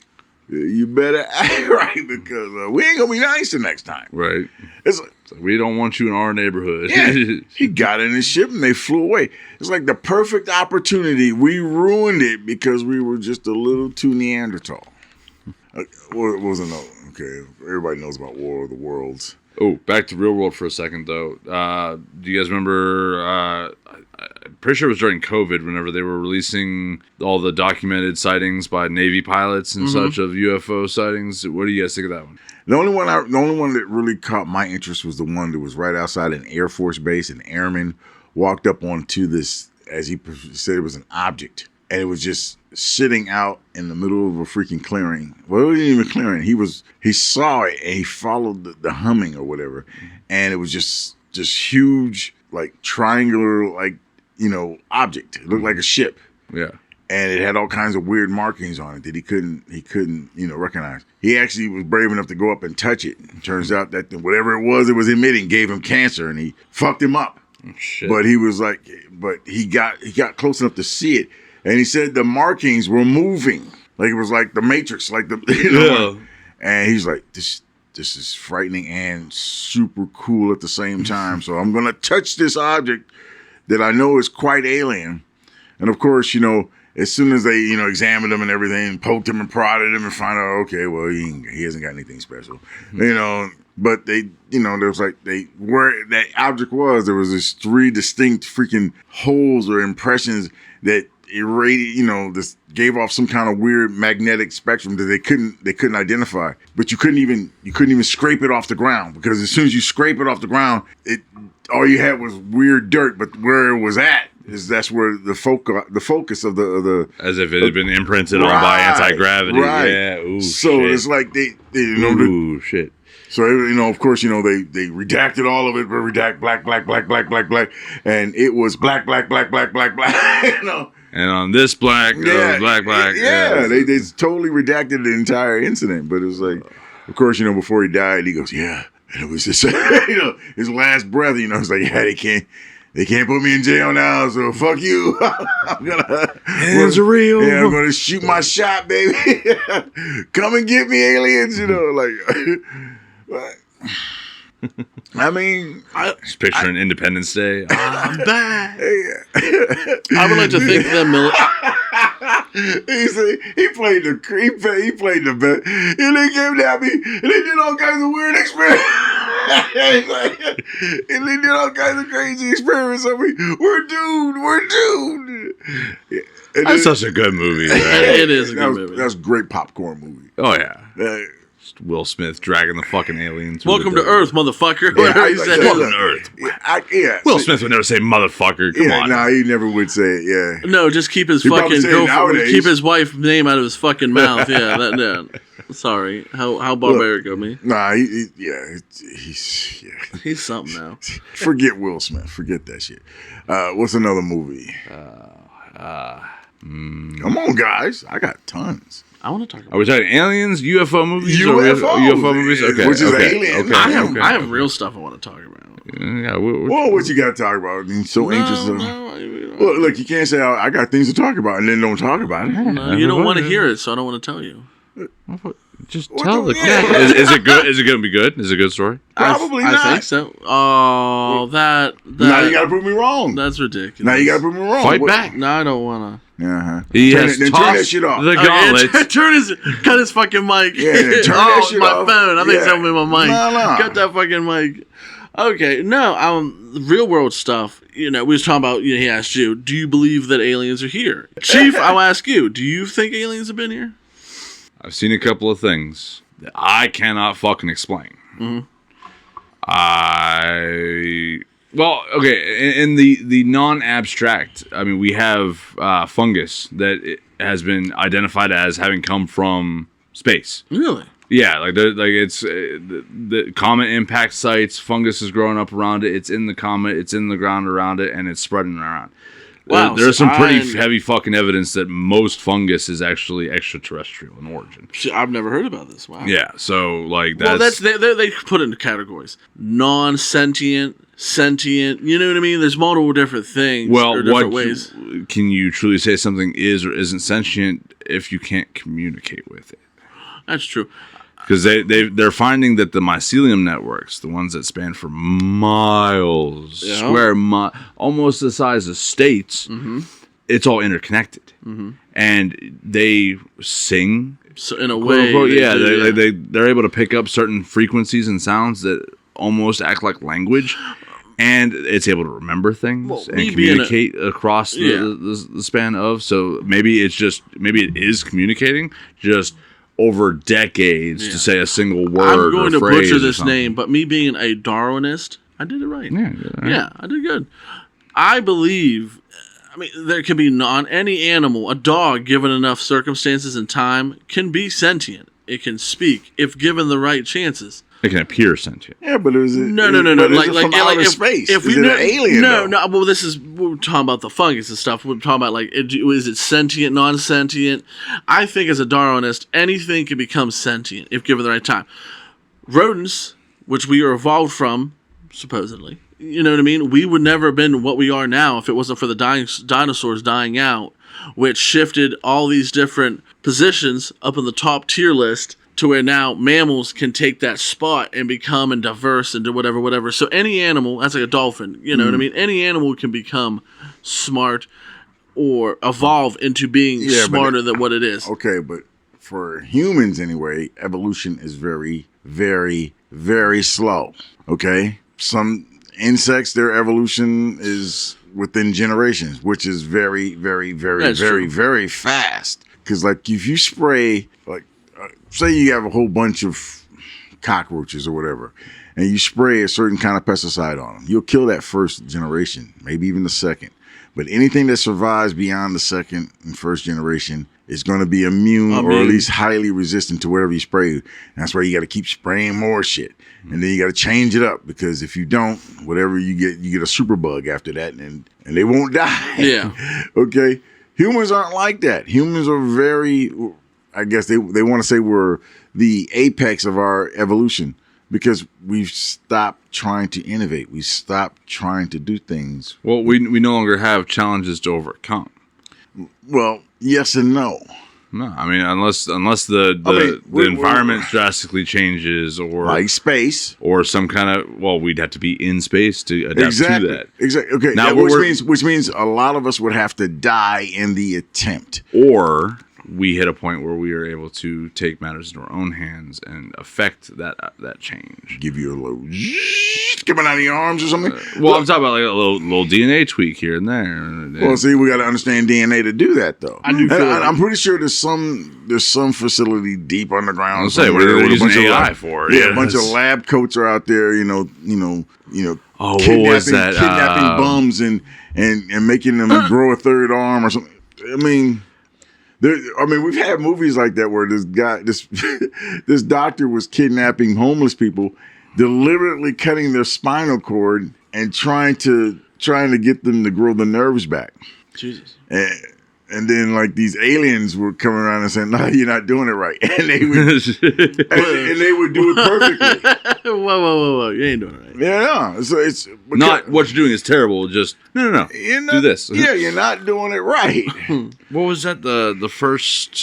Speaker 3: you better act right, because we ain't gonna be nice the next time.
Speaker 1: Right. It's like, we don't want you in our neighborhood.
Speaker 3: Yeah, he got in his ship and they flew away. It's like the perfect opportunity. We ruined it because we were just a little too Neanderthal. What was it? Okay, everybody knows about War of the Worlds.
Speaker 1: Oh, back to real world for a second, though. Do you guys remember? I'm pretty sure it was during COVID whenever they were releasing all the documented sightings by Navy pilots and such of UFO sightings. What do you guys think of that one?
Speaker 3: The only one that really caught my interest was the one that was right outside an Air Force base. An airman walked up onto this, as he said, it was an object, and it was just sitting out in the middle of a freaking clearing. Well, it wasn't even clearing. He saw it and he followed the humming or whatever, and it was just huge, like triangular, like object. It looked like a ship. Yeah. And it had all kinds of weird markings on it that he couldn't recognize. He actually was brave enough to go up and touch it. It turns out that whatever it was emitting gave him cancer, and he fucked him up. Oh, shit. But he got close enough to see it, and he said the markings were moving, like it was like the Matrix, like the And he's like, this is frightening and super cool at the same time. So I'm gonna touch this object that I know is quite alien, and of course, as soon as they, examined him and everything, poked him and prodded him and found out, okay, well, he hasn't got anything special, but they, there was like, where that object was, there was this 3 distinct freaking holes or impressions that this gave off some kind of weird magnetic spectrum that they couldn't identify. But you couldn't even scrape it off the ground, because as soon as you scrape it off the ground, all you had was weird dirt. But where it was at that's where the focus of the
Speaker 1: as if it had been imprinted on by anti-gravity.
Speaker 3: Right.
Speaker 1: Yeah. Ooh,
Speaker 3: so
Speaker 1: shit.
Speaker 3: it's like they
Speaker 1: Ooh, shit.
Speaker 3: So, of course, they redacted all of it, but redact black, and it was black.
Speaker 1: And on this black, black.
Speaker 3: Yeah, they totally redacted the entire incident. But it was like, of course, before he died, he goes, yeah. And it was just, his last breath, it's like, yeah, they can't put me in jail now, so fuck you.
Speaker 1: Hands are real.
Speaker 3: Yeah, I'm gonna shoot my shot, baby. Come and get me, aliens. I mean,
Speaker 1: just picturing Independence Day.
Speaker 2: I'm back. I would like to thank them.
Speaker 3: He played the best, and they came at me, and they did all kinds of weird experiments. And they did all kinds of crazy experiments on me. We're doomed. Yeah.
Speaker 1: That's such a good movie. Right?
Speaker 2: It is a good movie.
Speaker 3: That's a great popcorn movie.
Speaker 1: Oh yeah. Will Smith dragging the fucking aliens.
Speaker 2: Welcome to Earth, motherfucker.
Speaker 3: Yeah,
Speaker 2: Whatever he said.
Speaker 1: Welcome to Earth. Will Smith would never say motherfucker. Come on.
Speaker 3: No, he never would say it. Yeah.
Speaker 2: No, just keep his fucking girlfriend, keep his wife's name out of his fucking mouth. Yeah, sorry, how barbaric of me.
Speaker 3: Nah,
Speaker 2: He's something now.
Speaker 3: Forget Will Smith. Forget that shit. What's another movie? Come on, guys. I got tons.
Speaker 2: I want to talk about.
Speaker 1: Are we talking aliens, UFO movies?
Speaker 3: UFO
Speaker 1: movies? Okay.
Speaker 3: Which is alien.
Speaker 2: Okay. I have real stuff I want to talk about.
Speaker 1: Yeah,
Speaker 3: what you got to talk about? I mean, so anxious. Well, look, you can't say I got things to talk about and then don't talk about it.
Speaker 2: No, you don't want to hear it, so I don't want to tell you.
Speaker 1: Just tell the cat. Is it good? Is it going to be good? Is it a good story?
Speaker 3: Probably not.
Speaker 2: I think so. Oh, that.
Speaker 3: Now you got to prove me wrong.
Speaker 2: That's ridiculous.
Speaker 3: Now you got to prove me wrong.
Speaker 1: Fight back.
Speaker 2: No, I don't want to.
Speaker 3: Uh-huh.
Speaker 1: He
Speaker 3: turn
Speaker 1: has
Speaker 3: turn that shit off.
Speaker 1: The gauntlet.
Speaker 2: Cut his fucking mic.
Speaker 3: Yeah, turn that shit
Speaker 2: my
Speaker 3: off.
Speaker 2: phone. I think it's over my mic.
Speaker 3: No.
Speaker 2: Cut that fucking mic. Okay, no, real world stuff. We was talking about. He asked you, do you believe that aliens are here? Chief, I'll ask you. Do you think aliens have been here?
Speaker 1: I've seen a couple of things that I cannot fucking explain.
Speaker 2: Mm-hmm.
Speaker 1: Well, okay, in the non-abstract, I mean, we have fungus that has been identified as having come from space.
Speaker 2: Really?
Speaker 1: Yeah, it's the comet impact sites. Fungus is growing up around it. It's in the comet. It's in the ground around it, and it's spreading around.
Speaker 2: Wow,
Speaker 1: there's some pretty heavy fucking evidence that most fungus is actually extraterrestrial in origin.
Speaker 2: I've never heard about this. Wow.
Speaker 1: Yeah, so
Speaker 2: they put it into categories: non-sentient, sentient. You know what I mean? There's multiple different things.
Speaker 1: Well,
Speaker 2: or different ways.
Speaker 1: Can you truly say something is or isn't sentient if you can't communicate with it?
Speaker 2: That's true.
Speaker 1: Because they're finding that the mycelium networks, the ones that span for miles, almost the size of states, it's all interconnected, and they sing.
Speaker 2: So in a way,
Speaker 1: they're able to pick up certain frequencies and sounds that almost act like language, and it's able to remember things and communicate across the span of. So maybe it is communicating just over decades to say a single word.
Speaker 2: I'm going to
Speaker 1: phrase
Speaker 2: butcher this name, but me being a Darwinist, I did it right. Yeah, I did good. I believe, there can be any animal, a dog, given enough circumstances and time, can be sentient. It can speak if given the right chances.
Speaker 1: It can appear sentient.
Speaker 3: Yeah, but is it?
Speaker 2: No.
Speaker 3: Like from outer space. Is it an alien?
Speaker 2: No. Well, we're talking about the fungus and stuff. We're talking about is it sentient, non-sentient? I think as a Darwinist, anything can become sentient if given the right time. Rodents, which we are evolved from, supposedly. You know what I mean? We would never have been what we are now if it wasn't for the dinosaurs dying out, which shifted all these different positions up in the top tier list, to where now mammals can take that spot and become and diverse and do whatever. So any animal, that's like a dolphin, you know what I mean? Any animal can become smart or evolve into being smarter than what it is.
Speaker 3: Okay, but for humans anyway, evolution is very, very, very slow. Okay? Some insects, their evolution is within generations, which is very, very, very,
Speaker 2: That's
Speaker 3: very,
Speaker 2: true.
Speaker 3: very fast. Because like if you spray, like say you have a whole bunch of cockroaches or whatever, and you spray a certain kind of pesticide on them, you'll kill that first generation, maybe even the second. But anything that survives beyond the second and first generation is going to be immune or at least highly resistant to whatever you spray. And that's why you got to keep spraying more shit. And then you got to change it up, because if you don't, whatever you get a super bug after that, and they won't die.
Speaker 2: Yeah.
Speaker 3: Okay? Humans aren't like that. Humans are very, I guess they want to say we're the apex of our evolution, because we've stopped trying to innovate. We stopped trying to do things.
Speaker 1: Well, we no longer have challenges to overcome.
Speaker 3: Well, yes and no.
Speaker 1: No, I mean unless the environment drastically changes, or
Speaker 3: like space,
Speaker 1: or some kind of, well, we'd have to be in space to adapt to that.
Speaker 3: Exactly. Okay.
Speaker 1: Now,
Speaker 3: which means a lot of us would have to die in the attempt.
Speaker 1: Or we hit a point where we are able to take matters into our own hands and affect that change.
Speaker 3: Give you a little coming out of your arms or something.
Speaker 1: Well, I'm talking about like a little DNA tweak here and there.
Speaker 3: Well, see, we got to understand DNA to do that, though.
Speaker 2: I do.
Speaker 3: I'm pretty sure there's some facility deep underground.
Speaker 1: I'll say, what are they using AI for?
Speaker 3: Yeah, a bunch of lab coats are out there. Oh,
Speaker 1: what was that?
Speaker 3: Kidnapping bums and making them grow a third arm or something. I mean, we've had movies like that where this doctor was kidnapping homeless people, deliberately cutting their spinal cord and trying to get them to grow the nerves back.
Speaker 2: Jesus.
Speaker 3: And then like these aliens were coming around and saying, "No, you're not doing it right," and they would do it perfectly.
Speaker 2: Whoa! You ain't doing it right.
Speaker 3: Yeah, so it's
Speaker 1: not what you're doing is terrible. Just no. Do this.
Speaker 3: Yeah, you're not doing it right.
Speaker 1: What was that? The first?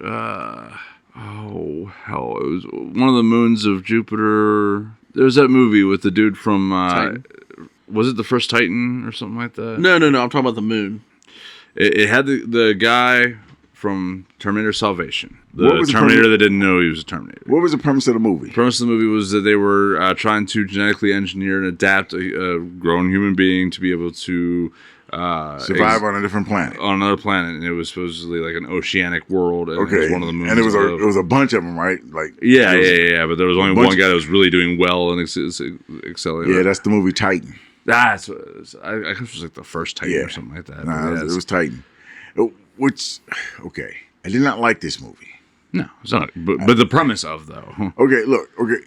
Speaker 1: Oh hell! It was one of the moons of Jupiter. There was that movie with the dude from. Was it the first Titan or something like that?
Speaker 2: No. I'm talking about the moon.
Speaker 1: It had the guy from Terminator Salvation. The Terminator that didn't know he was a Terminator.
Speaker 3: What was the premise of the movie?
Speaker 1: The premise of the movie was that they were trying to genetically engineer and adapt a grown human being to be able to
Speaker 3: survive on a different planet.
Speaker 1: On another planet, and it was supposedly like an oceanic world. And
Speaker 3: okay,
Speaker 1: it was one of the moons.
Speaker 3: And it was a bunch of them, right? Like
Speaker 1: yeah. But there was only one guy that was really doing well and excelling.
Speaker 3: Yeah, that's the movie Titan.
Speaker 1: That's what it was. I guess it was like the first Titan or something like that.
Speaker 3: Nah, it was Titan. Which, okay, I did not like this movie.
Speaker 1: No, it's not. But the premise of though.
Speaker 3: Okay, look. Okay,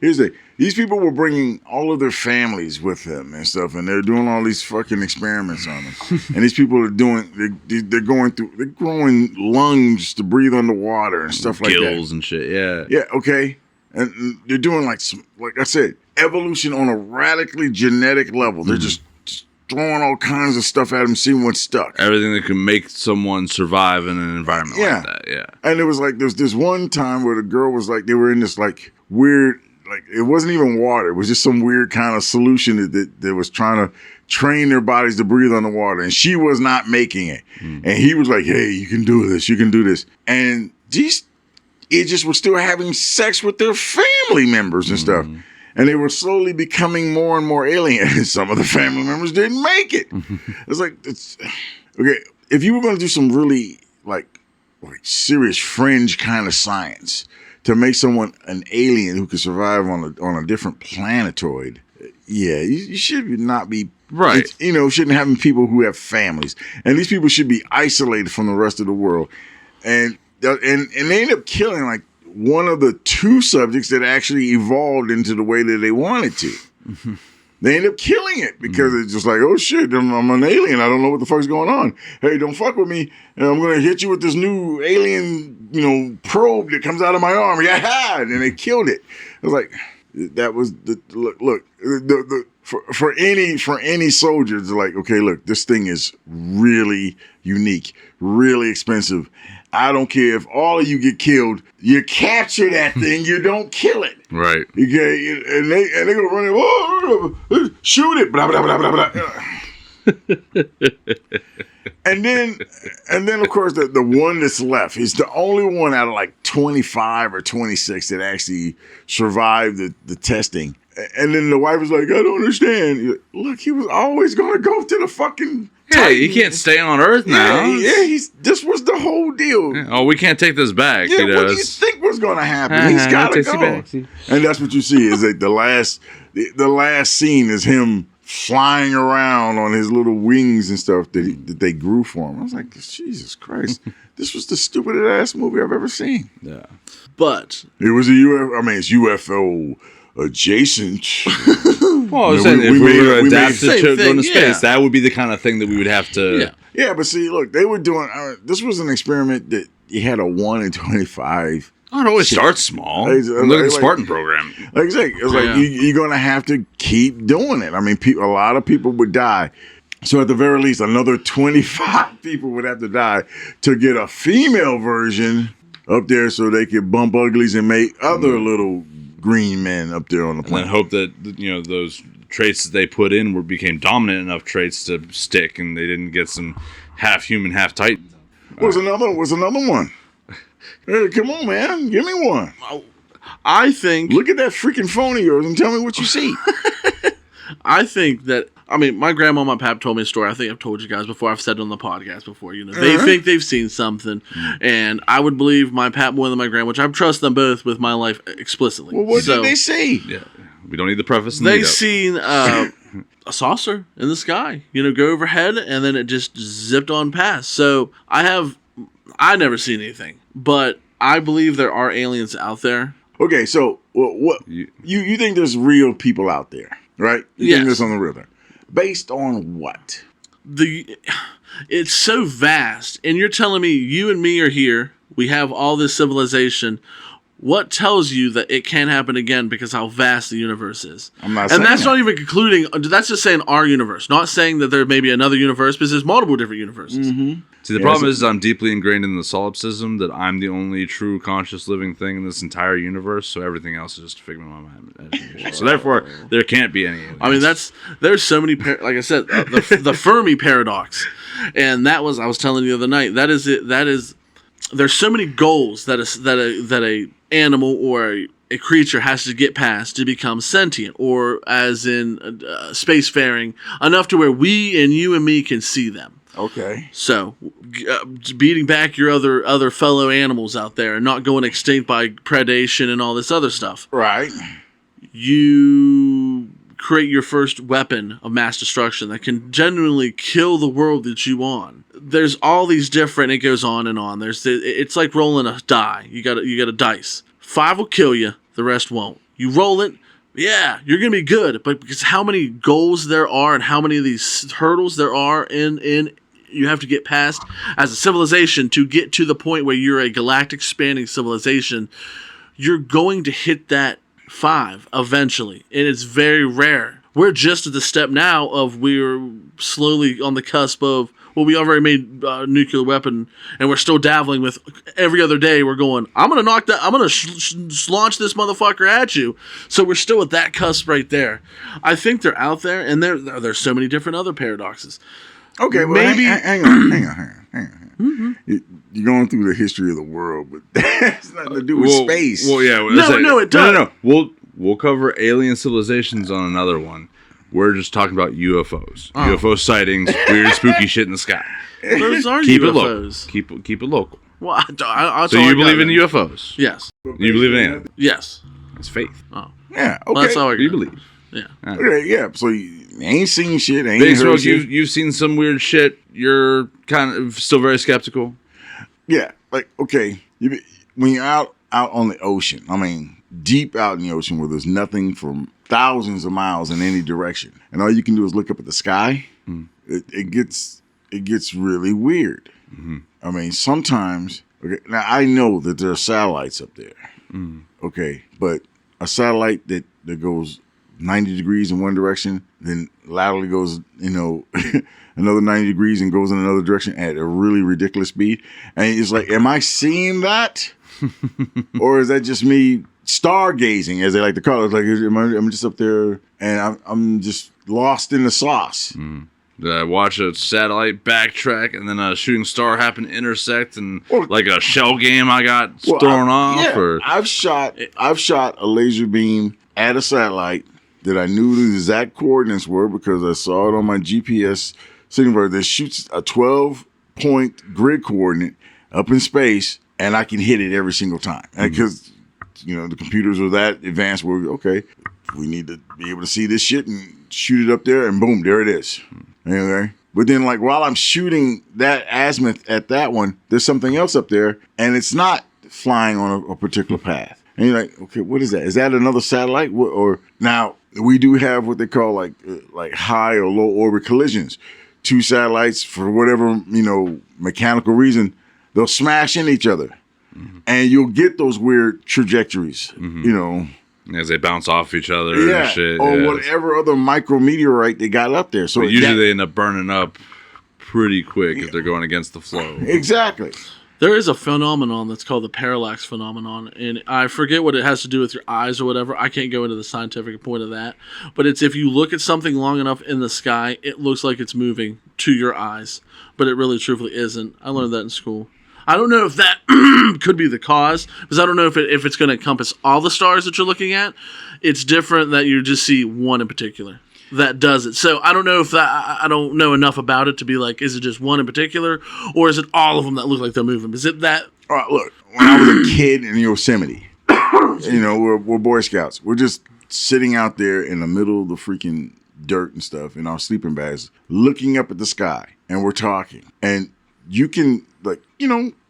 Speaker 3: here's the thing. These people were bringing all of their families with them and stuff, and they're doing all these fucking experiments on them. And these people are they're growing lungs to breathe underwater and stuff like that.
Speaker 1: Gills and shit. Yeah.
Speaker 3: Yeah. Okay. And they're doing like I said, evolution on a radically genetic level. They're just throwing all kinds of stuff at them, seeing what's stuck.
Speaker 1: Everything that can make someone survive in an environment like that. Yeah.
Speaker 3: And it was like there's this one time where the girl was like, they were in this like weird, like it wasn't even water. It was just some weird kind of solution that was trying to train their bodies to breathe underwater. And she was not making it. And he was like, "Hey, you can do this. You can do this." And these idiots were still having sex with their family members and stuff. And they were slowly becoming more and more alien. And some of the family members didn't make it. It's like, okay, if you were going to do some really like serious fringe kind of science to make someone an alien who could survive on a different planetoid, yeah, you should not be
Speaker 1: right.
Speaker 3: Shouldn't have people who have families, and these people should be isolated from the rest of the world. And they end up killing like one of the two subjects that actually evolved into the way that they wanted to. They end up killing it because it's just like, oh shit, I'm an alien. I don't know what the fuck's going on. Hey, don't fuck with me. And I'm going to hit you with this new alien, probe that comes out of my arm. Yeah, and they killed it. I was like, that was the look. For any soldier, it's like, okay, look, this thing is really unique, really expensive. I don't care if all of you get killed. You capture that thing. You don't kill it.
Speaker 1: Right.
Speaker 3: Okay. And they go running. Oh, shoot it. Blah blah blah blah blah. And then of course the one that's left is the only one out of like 25 or 26 that actually survived the testing. And then the wife was like, I don't understand. Look, he was always going to go to the fucking
Speaker 1: Titan. He can't stay on Earth now.
Speaker 3: This was the whole deal.
Speaker 1: Oh, we can't take this back.
Speaker 3: Yeah, what do you think was going to happen? He's got to go. And that's what you see is that the last scene is him flying around on his little wings and stuff that they grew for him. I was like, Jesus Christ, this was the stupidest ass movie I've ever seen.
Speaker 1: Yeah,
Speaker 3: but it was it's UFO adjacent.
Speaker 1: Well, if we were to adapt to going to space, that would be the kind of thing that we would have to.
Speaker 3: Yeah, but see, look, they were doing. This was an experiment that you had a 1 in 25.
Speaker 1: Oh, it always starts small. Look at the Spartan program.
Speaker 3: Like I say, it's like you're going to have to keep doing it. I mean, a lot of people would die. So at the very least, another 25 people would have to die to get a female version up there so they could bump uglies and make other little green men up there on the planet.
Speaker 1: And hope that those traits that they put in became dominant enough traits to stick, and they didn't get some half human, half Titan.
Speaker 3: Was another one. Hey, come on, man, give me one.
Speaker 2: I think.
Speaker 3: Look at that freaking phone of yours and tell me what you see.
Speaker 2: I think that. I mean, my grandma and my pap told me a story. I think I've told you guys before. I've said it on the podcast before. They think they've seen something, and I would believe my pap more than my grandma, which I trust them both with my life explicitly.
Speaker 3: Well, what did they see?
Speaker 1: Yeah, we don't need the preface.
Speaker 2: They seen a saucer in the sky, go overhead, and then it just zipped on past. So I never seen anything, but I believe there are aliens out there.
Speaker 3: Okay, so what you think there's real people out there, right? You think there's on the river. Based on what?
Speaker 2: It's so vast, and you're telling me you and me are here. We have all this civilization. What tells you that it can't happen again because how vast the universe is?
Speaker 3: I'm not saying
Speaker 2: and that's not even concluding. That's just saying our universe, not saying that there may be another universe because there's multiple different universes.
Speaker 3: Mm-hmm.
Speaker 1: See, the problem is I'm deeply ingrained in the solipsism that I'm the only true conscious living thing in this entire universe, so everything else is just a figment of my imagination. So therefore, there can't be any aliens.
Speaker 2: I mean, there's so many, like I said, the Fermi paradox, and I was telling you the other night, that is it. That is, there's so many goals that a animal or a creature has to get past to become sentient, or as in spacefaring, enough to where we and you and me can see them.
Speaker 3: Okay.
Speaker 2: So, beating back your other fellow animals out there and not going extinct by predation and all this other stuff.
Speaker 3: Right.
Speaker 2: You create your first weapon of mass destruction that can genuinely kill the world that you on. There's all these different. It goes on and on. It's like rolling a die. You got a dice. 5 will kill you. The rest won't. You roll it. Yeah, you're going to be good. But because how many goals there are and how many of these hurdles there are in you have to get past as a civilization to get to the point where you're a galactic spanning civilization, you're going to hit that 5 eventually. And it's very rare. We're just at the step now of we're slowly on the cusp of, well, we already made a nuclear weapon, and we're still dabbling with every other day. We're going, I'm going to knock that, I'm going to launch this motherfucker at you. So we're still at that cusp right there. I think they're out there, and there's so many different other paradoxes.
Speaker 3: Okay, well,
Speaker 2: maybe.
Speaker 3: Hang on. Mm-hmm. You're going through the history of the world, but that has nothing to do with space.
Speaker 1: Well, yeah.
Speaker 2: No, it does.
Speaker 1: No. We'll cover alien civilizations on another one. We're just talking about UFOs. UFO sightings, weird, spooky shit in the sky.
Speaker 2: Those are
Speaker 1: keep
Speaker 2: UFOs.
Speaker 1: It local. Keep it local.
Speaker 2: Well,
Speaker 1: so you believe in UFOs?
Speaker 2: Yes.
Speaker 1: You believe in aliens?
Speaker 2: Yes.
Speaker 1: It's faith.
Speaker 3: Oh. Yeah, okay.
Speaker 2: Well, that's all I got.
Speaker 1: You believe.
Speaker 2: Yeah.
Speaker 3: Okay, yeah. So you ain't seen shit, ain't
Speaker 1: Big
Speaker 3: heard
Speaker 1: Smoke,
Speaker 3: shit.
Speaker 1: you've seen some weird shit. You're kind of still very skeptical.
Speaker 3: Yeah, like, okay, when you're out on the ocean, I mean, deep out in the ocean where there's nothing for thousands of miles in any direction, and all you can do is look up at the sky, it gets really weird. Mm-hmm. I mean, sometimes, okay, now I know that there are satellites up there, okay, but a satellite that goes 90 degrees in one direction, then laterally goes, another 90 degrees and goes in another direction at a really ridiculous speed. And it's like, am I seeing that? Or is that just me stargazing, as they like to call it? Like, I'm just up there and I'm just lost in the sauce.
Speaker 1: watch a satellite backtrack and then a shooting star happen to intersect and like a shell game I got thrown off.
Speaker 3: Yeah,
Speaker 1: or
Speaker 3: I've shot a laser beam at a satellite that I knew the exact coordinates were because I saw it on my GPS signal that shoots a 12-point grid coordinate up in space, and I can hit it every single time because the computers are that advanced. Where we need to be able to see this shit and shoot it up there, and boom, there it is. Okay. But then, like, while I'm shooting that azimuth at that one, there's something else up there, and it's not flying on a particular path. And you're like, okay, what is that? Is that another satellite? Or now we do have what they call like high or low orbit collisions. Two satellites, for whatever mechanical reason, they'll smash into each other, and you'll get those weird trajectories.
Speaker 1: As they bounce off each other and shit.
Speaker 3: Or whatever other micrometeorite they got up there. So
Speaker 1: but usually they end up burning up pretty quick if they're going against the flow.
Speaker 3: Exactly.
Speaker 2: There is a phenomenon that's called the parallax phenomenon, and I forget what it has to do with your eyes or whatever. I can't go into the scientific point of that. But it's if you look at something long enough in the sky, it looks like it's moving to your eyes, but it really truthfully isn't. I learned that in school. I don't know if that could be the cause, because I don't know if it's going to encompass all the stars that you're looking at. It's different that you just see one in particular that does it. So I don't know if that, I don't know enough about it to be like, is it just one in particular, or is it all of them that look like they're moving? Is it that?
Speaker 3: All right, look, when I was a kid in Yosemite, we're Boy Scouts. We're just sitting out there in the middle of the freaking dirt and stuff in our sleeping bags, looking up at the sky, and we're talking. And you can,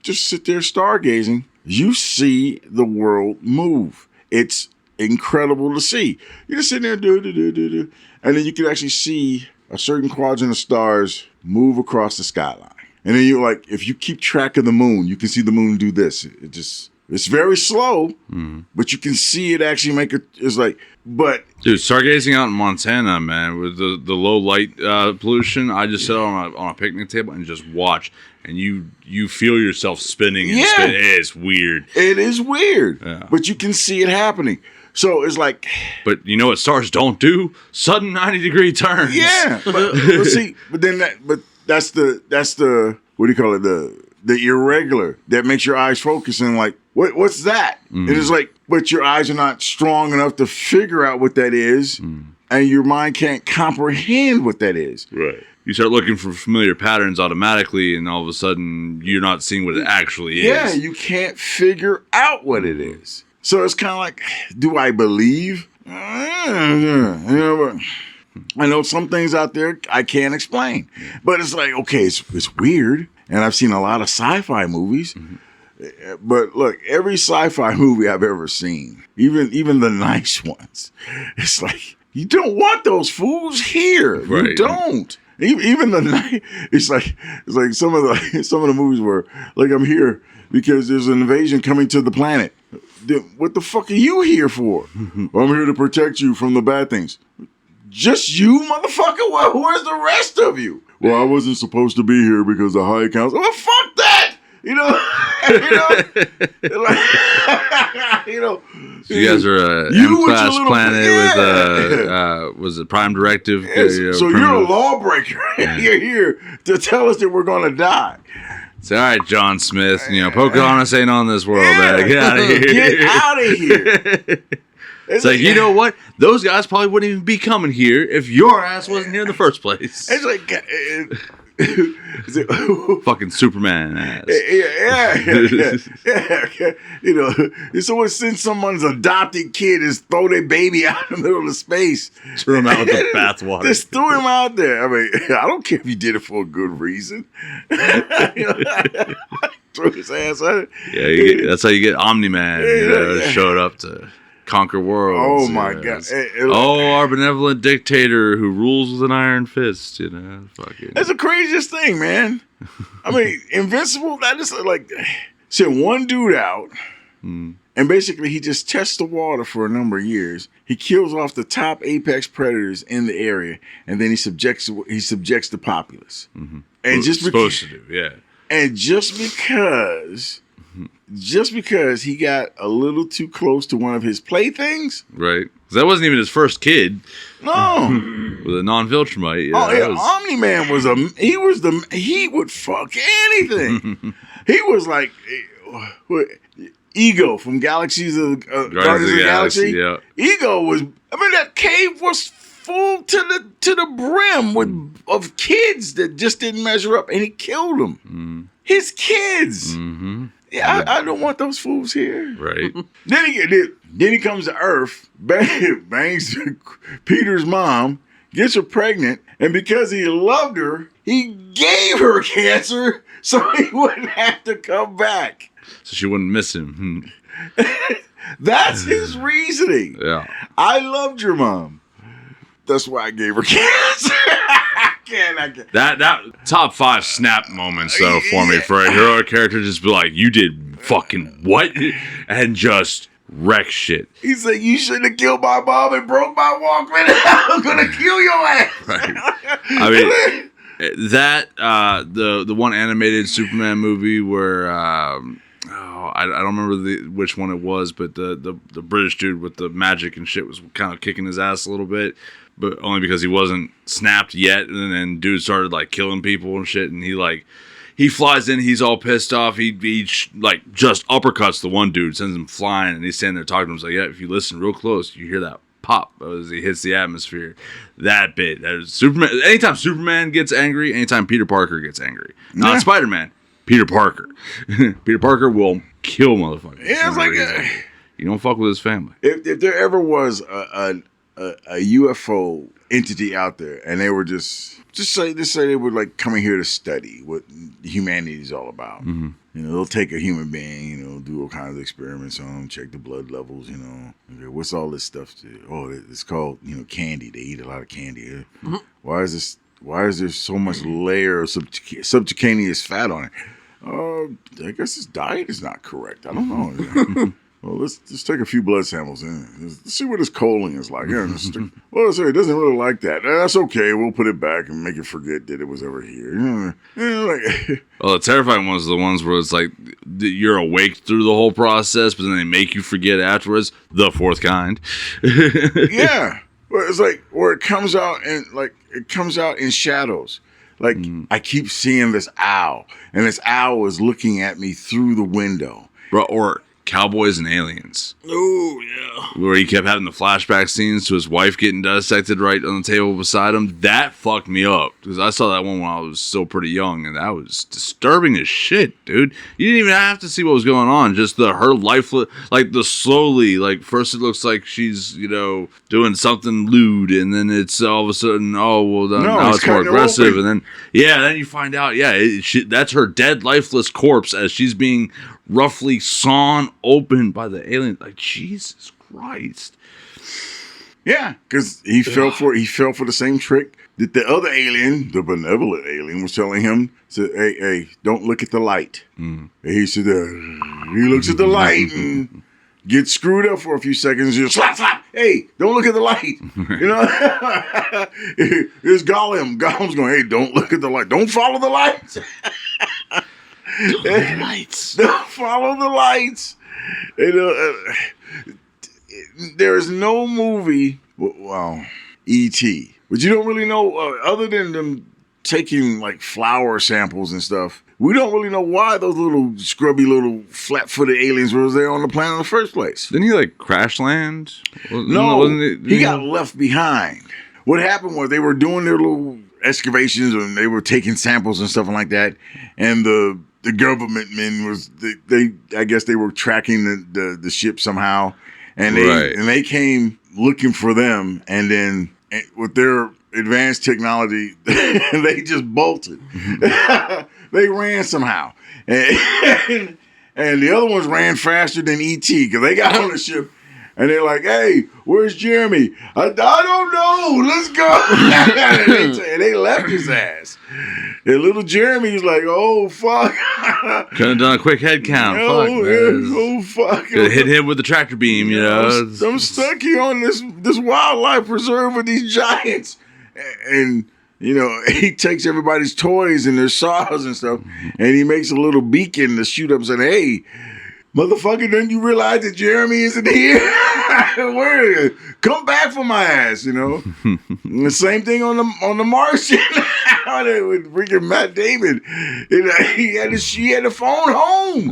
Speaker 3: just sit there stargazing. You see the world move. It's incredible to see. You're just sitting there, and then you can actually see a certain quadrant of stars move across the skyline. And then you're like, if you keep track of the moon, you can see the moon do this. It's very slow, but you can see it actually make it. It's like, but
Speaker 1: dude, stargazing out in Montana, man, with the low light pollution, I just sit on a picnic table and just watch, and you feel yourself spinning. And spinning. It's weird.
Speaker 3: It is weird, but you can see it happening. So it's like,
Speaker 1: but you know what stars don't do? Sudden 90-degree turns.
Speaker 3: Yeah, but see, but that's the what do you call it? The irregular that makes your eyes focus and like, what's that? And it's like, but your eyes are not strong enough to figure out what that is, and your mind can't comprehend what that is.
Speaker 1: Right. You start looking for familiar patterns automatically, and all of a sudden, you're not seeing what it actually is.
Speaker 3: Yeah, you can't figure out what it is. So it's kind of like, do I believe? I know some things out there I can't explain, but it's like, okay, it's weird. And I've seen a lot of sci-fi movies, but look, every sci-fi movie I've ever seen, even the nice ones, it's like, you don't want those fools here. Right. You don't. Even the night, it's like some of the movies where like, I'm here because there's an invasion coming to the planet. What the fuck are you here for? I'm here to protect you from the bad things. Just you, motherfucker? Well, where's the rest of you? Well, I wasn't supposed to be here because the High Council. Well, fuck that!
Speaker 1: So you guys are a M-class planet with was it Prime Directive?
Speaker 3: So you're a lawbreaker. You're here to tell us that we're going to die.
Speaker 1: It's all right, John Smith. Pocahontas ain't on this world, man. Get out of here.
Speaker 3: Get out of here.
Speaker 1: It's like, you know what? Those guys probably wouldn't even be coming here if your ass wasn't here in the first place.
Speaker 3: It's like...
Speaker 1: fucking Superman ass.
Speaker 3: Yeah. Someone send someone's adopted kid and throw their baby out in the middle of space.
Speaker 1: Threw him out with the bathwater.
Speaker 3: Just threw him out there. I mean, I don't care if you did it for a good reason. Threw his ass out.
Speaker 1: Yeah, that's how you get Omni-Man. Showed up to conquer worlds.
Speaker 3: Oh my God!
Speaker 1: Our benevolent dictator who rules with an iron fist. Fucking.
Speaker 3: That's the craziest thing, man. I mean, Invincible. That is like, sent one dude out, and basically he just tests the water for a number of years. He kills off the top apex predators in the area, and then he subjects the populace. And just
Speaker 1: supposed to do, yeah.
Speaker 3: And just because just because he got a little too close to one of his playthings.
Speaker 1: Right. That wasn't even his first kid.
Speaker 3: No.
Speaker 1: With a non-Viltrumite.
Speaker 3: Yeah, Omni-Man he would fuck anything. He was like Ego from Galaxies of Guardians of the Galaxy.
Speaker 1: Yeah.
Speaker 3: Ego was, that cave was full to the brim of kids that just didn't measure up, and he killed them. His kids. Mm-hmm. Yeah, I don't want those fools here.
Speaker 1: Right.
Speaker 3: Then he comes to Earth, bangs Peter's mom, gets her pregnant, and because he loved her, he gave her cancer so he wouldn't have to come back.
Speaker 1: So she wouldn't miss him.
Speaker 3: That's his reasoning.
Speaker 1: Yeah.
Speaker 3: I loved your mom. That's why I gave her cancer. I can't.
Speaker 1: That top 5 snap moments though for me for a hero character just be like, you did fucking what? And just wreck shit.
Speaker 3: He said, you shouldn't have killed my mom and broke my Walkman. I'm gonna kill your ass.
Speaker 1: Right. I mean that the one animated Superman movie where I don't remember which one it was, but the British dude with the magic and shit was kind of kicking his ass a little bit, but only because he wasn't snapped yet, and then dude started like killing people and shit, and he flies in, he's all pissed off, he like just uppercuts the one dude, sends him flying, and he's standing there talking to him. He's like, yeah, if you listen real close, you hear that pop as he hits the atmosphere. That bit, that is Superman. Anytime Superman gets angry, anytime Peter Parker gets angry, not Spider-Man, Peter Parker. Peter Parker will kill motherfuckers.
Speaker 3: Yeah, it's like
Speaker 1: you don't fuck with his family.
Speaker 3: If there ever was a UFO entity out there, and they were just say they were like coming here to study what humanity is all about. Mm-hmm. They'll take a human being, do all kinds of experiments on them, check the blood levels, Okay, what's all this stuff? It's called, candy. They eat a lot of candy. Mm-hmm. Why is there so much layer of subcutaneous fat on it? I guess his diet is not correct. I don't know. Well, let's take a few blood samples and let's see what his colon is like. Yeah, it doesn't really like that. That's okay. We'll put it back and make it forget that it was ever here.
Speaker 1: Well, the terrifying ones are the ones where it's like you're awake through the whole process, but then they make you forget afterwards. The fourth kind.
Speaker 3: Yeah, well, it's like where it comes out in shadows. Like I keep seeing this owl, and this owl is looking at me through the window.
Speaker 1: Bro, or Cowboys and Aliens.
Speaker 2: Oh, yeah.
Speaker 1: Where he kept having the flashback scenes to his wife getting dissected right on the table beside him. That fucked me up. Because I saw that one when I was still pretty young, and that was disturbing as shit, dude. You didn't even have to see what was going on. Just her lifeless, like the slowly, like first it looks like she's, doing something lewd, and then it's all of a sudden, now it's more aggressive. And then you find out, that's her dead, lifeless corpse as she's being roughly sawn open by the alien. Like, Jesus Christ.
Speaker 3: Yeah, because he fell for the same trick that the other alien, the benevolent alien, was telling him. Said, hey, don't look at the light. And he said, he looks at the light and gets screwed up for a few seconds. Just slap. Hey, don't look at the light. There's Gollum. Gollum's going, hey, don't look at the light. Don't follow the lights. Don't follow the lights. There is no movie, E.T., but you don't really know, other than them taking like flower samples and stuff, we don't really know why those little scrubby little flat-footed aliens were there on the planet in the first place.
Speaker 1: Didn't he crash land?
Speaker 3: He got left behind. What happened was they were doing their little excavations and they were taking samples and stuff like that, and the government men I guess they were tracking the ship somehow, and they came looking for them, and then with their advanced technology, they just bolted. They ran somehow, and the other ones ran faster than E.T. because they got on the ship. And they're like, hey, where's Jeremy? I don't know. Let's go. And they left his ass. And little Jeremy was like, oh, fuck.
Speaker 1: Could have done a quick head count.
Speaker 3: Fuck.
Speaker 1: Could have hit him with the tractor beam,
Speaker 3: I'm stuck here on this wildlife preserve with these giants. And he takes everybody's toys and their saws and stuff, and he makes a little beacon to shoot up and say, "Hey, motherfucker, don't you realize that Jeremy isn't here? Where? Come back for my ass, And the same thing on the Martian with freaking Matt Damon. He had the phone home.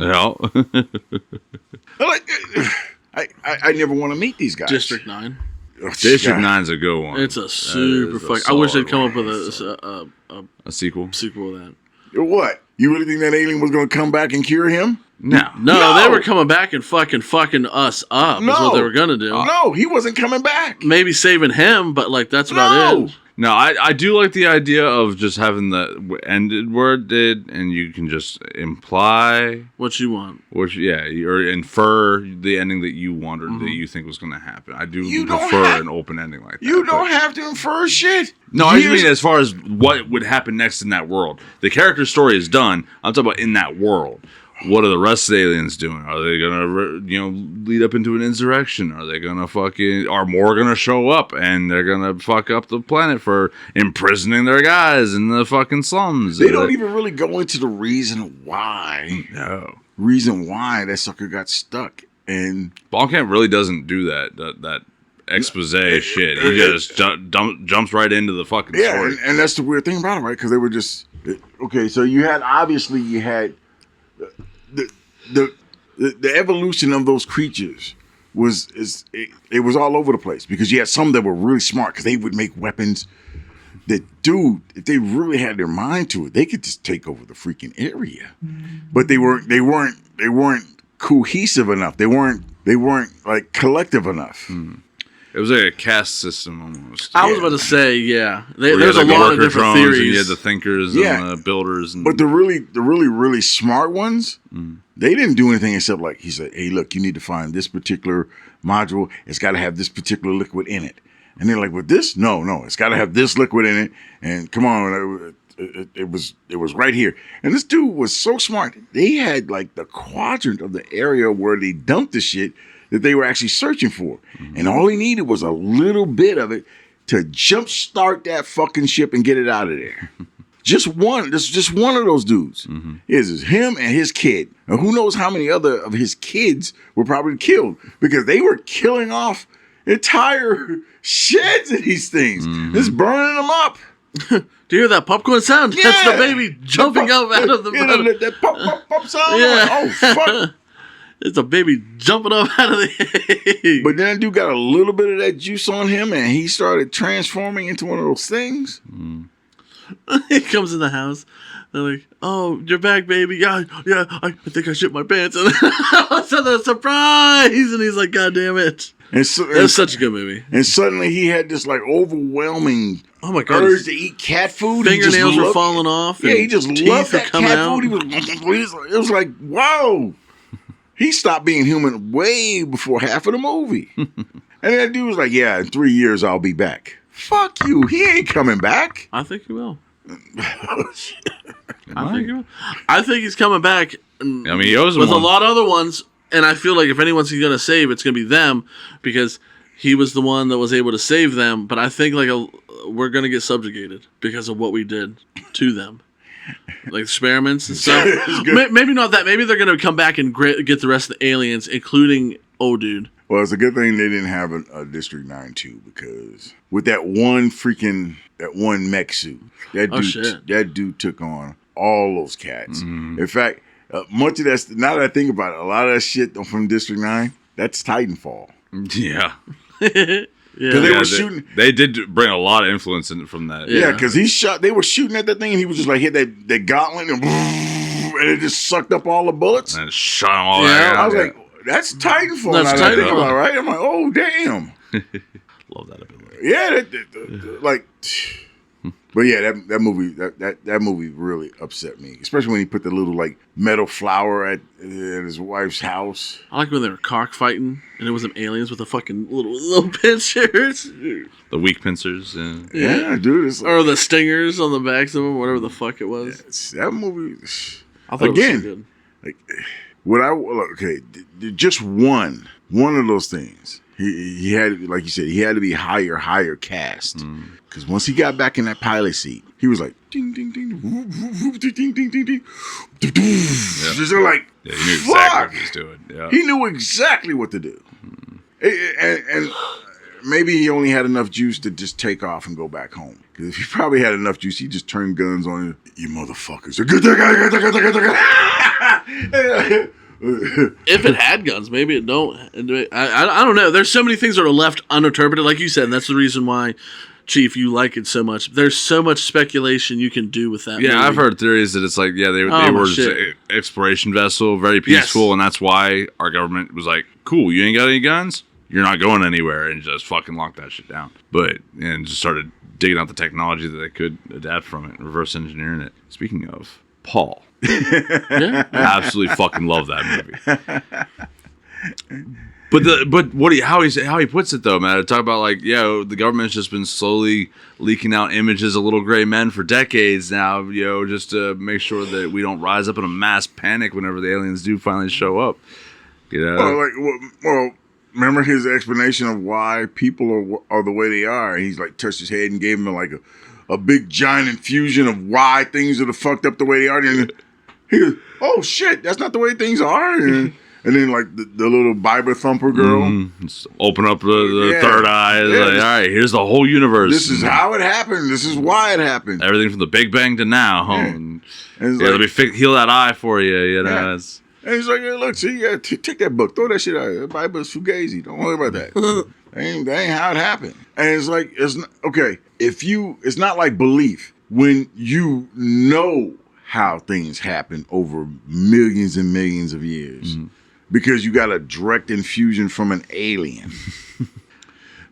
Speaker 3: I never want to meet these guys.
Speaker 2: District 9.
Speaker 1: District 9's a good one.
Speaker 2: It's a super fuck. I wish they'd come up with a
Speaker 1: sequel.
Speaker 2: Sequel of that.
Speaker 3: What? You really think that alien was going to come back and cure him?
Speaker 1: No,
Speaker 2: they were coming back and fucking us up. Is what they were gonna do.
Speaker 3: No, he wasn't coming back.
Speaker 2: Maybe saving him, but that's about it.
Speaker 1: No, I do like the idea of just having the ended where it did, and you can just imply
Speaker 2: what you want,
Speaker 1: or infer the ending that you wanted, that you think was going to happen. I do prefer an open ending like that.
Speaker 3: You don't have to infer shit.
Speaker 1: No, I mean as far as what would happen next in that world. The character story is done. I'm talking about in that world. What are the rest of the aliens doing? Are they gonna, lead up into an insurrection? Are they gonna are more gonna show up and they're gonna fuck up the planet for imprisoning their guys in the fucking slums?
Speaker 3: They don't even really go into the reason why.
Speaker 1: No.
Speaker 3: Reason why that sucker got stuck. And
Speaker 1: Blomkamp really doesn't do that expose shit. He just jumps right into the fucking story.
Speaker 3: And that's the weird thing about it, right? Because they were just okay. So you had the evolution of those creatures was all over the place, because you had some that were really smart because they would make weapons that, dude, if they really had their mind to it, they could just take over the freaking area. But they weren't cohesive enough. They weren't like collective enough.
Speaker 1: It was like a caste system almost.
Speaker 2: I was about to say, there's a lot of different theories.
Speaker 1: And you had the thinkers and the builders.
Speaker 3: But the really smart ones, they didn't do anything except he said, hey, look, you need to find this particular module. It's got to have this particular liquid in it. And they're like, with this? No, it's got to have this liquid in it. And come on, it was right here. And this dude was so smart. They had the quadrant of the area where they dumped the shit that they were actually searching for. And all he needed was a little bit of it to jumpstart that fucking ship and get it out of there. Just one of those dudes. Is him and his kid. And who knows how many other of his kids were probably killed, because they were killing off entire sheds of these things. Just burning them up.
Speaker 2: Do you hear that popcorn sound?
Speaker 3: Yeah.
Speaker 2: That's the baby jumping up out of the bottom.
Speaker 3: That pop sound.
Speaker 2: Yeah.
Speaker 3: Oh, fuck.
Speaker 2: It's a baby jumping up out of the egg.
Speaker 3: But then dude got a little bit of that juice on him, and he started transforming into one of those things.
Speaker 2: He comes in the house. They're like, "Oh, you're back, baby. Yeah. I think I shit my pants." And all of a sudden, a surprise! And he's like, "God damn it!" That's such a good movie.
Speaker 3: And suddenly he had this overwhelming urge to eat cat food.
Speaker 2: Fingernails were falling off.
Speaker 3: Yeah, he just loved that cat food. It was like, whoa. He stopped being human way before half of the movie. And that dude was like, yeah, in 3 years I'll be back. Fuck you. He ain't coming back.
Speaker 2: I think he will. I think he's coming back.
Speaker 1: I mean, he owes
Speaker 2: with a lot of other ones. And I feel like if anyone's going to save, it's going to be them, because he was the one that was able to save them. But I think we're going to get subjugated because of what we did to them. Experiments and stuff. Maybe not that. Maybe they're going to come back and get the rest of the aliens, including dude.
Speaker 3: Well, it's a good thing they didn't have a District 9 too, because with that one mech suit, that dude took on all those cats. In fact, much of that, now that I think about it, a lot of that shit from District 9, that's Titanfall.
Speaker 1: Yeah.
Speaker 3: Because they were shooting.
Speaker 1: They did bring a lot of influence from that.
Speaker 3: Yeah, because they were shooting at that thing, and he was just hit that gauntlet, and it just sucked up all the bullets.
Speaker 1: And shot them all out.
Speaker 3: I was like, that's Titanfall. That's Titanfall, right? I'm like, oh, damn.
Speaker 1: Love that ability.
Speaker 3: Yeah, but yeah, that movie really upset me, especially when he put the little metal flower at his wife's house.
Speaker 2: I like when they were cockfighting and it was them aliens with the fucking little pincers,
Speaker 1: the weak pincers.
Speaker 3: Yeah, dude,
Speaker 2: or the stingers on the backs of them, whatever the fuck it was.
Speaker 3: That movie.
Speaker 2: I thought it was so good.
Speaker 3: Just one of those things He had, like you said, he had to be higher caste. Because once he got back in that pilot seat, he was like, ding, ding, ding, whoop, whoop, whoop, ding, ding, ding, ding, ding. Just like,
Speaker 1: he knew exactly what he was doing. Yeah.
Speaker 3: He knew exactly what to do. And maybe he only had enough juice to just take off and go back home. Because if he probably had enough juice, he'd just turn guns on you. You motherfuckers.
Speaker 2: If it had guns, maybe it don't. I don't know. There's so many things that are left uninterpreted, like you said, and that's the reason why, Chief, you like it so much. There's so much speculation you can do with that.
Speaker 1: Yeah,
Speaker 2: movie.
Speaker 1: I've heard theories that it's like, they were just an exploration vessel, very peaceful, and that's why our government was like, cool, you ain't got any guns? You're not going anywhere, and just fucking locked that shit down. And just started digging out the technology that they could adapt from it, reverse engineering it. Speaking of, Paul.
Speaker 2: Yeah.
Speaker 1: Absolutely fucking love that movie. But how he puts it though, man, talk about like, the government's just been slowly leaking out images of little gray men for decades now, just to make sure that we don't rise up in a mass panic whenever the aliens do finally show up.
Speaker 3: Well, remember his explanation of why people are the way they are? He's like touched his head and gave him like a big giant infusion of why things are fucked up the way they are. And he goes, "Oh shit, that's not the way things are." And then like the little Bible thumper girl,
Speaker 1: open up the third eye. Like, all right, here's the whole universe.
Speaker 3: This is how it happened. This is why it happened.
Speaker 1: Everything from the Big Bang to now. And
Speaker 3: let
Speaker 1: me heal that eye for you.
Speaker 3: Yeah. And he's like, hey, look, see, you gotta take that book, throw that shit out. The Bible is fugazi. Don't worry about that. that ain't how it happened. And it's like, it's not like belief when you know how things happen over millions and millions of years. Because you got a direct infusion from an alien.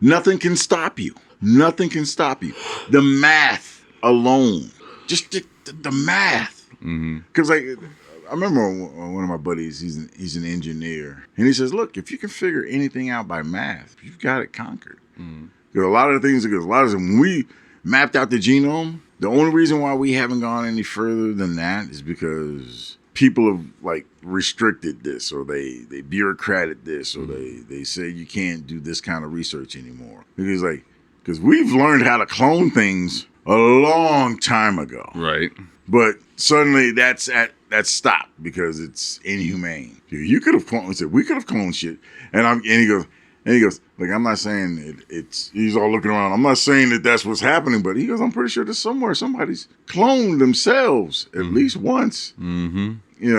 Speaker 3: Nothing can stop you. Nothing can stop you. The math alone. Just the math. Because like, I remember one of my buddies, he's an engineer. And he says, look, if you can figure anything out by math, you've got it conquered. Because a lot of the things, when we mapped out the genome, the only reason why we haven't gone any further than that is because people have like restricted this, or they bureaucrated this, or they say you can't do this kind of research anymore. Because we've learned how to clone things a long time ago.
Speaker 1: Right.
Speaker 3: But suddenly that's stopped because it's inhumane. You could have cloned. He said we could have cloned shit, and he goes, like, I'm not saying it's. He's all looking around. I'm not saying that that's what's happening, but he goes, I'm pretty sure there's somewhere somebody's cloned themselves at least once. He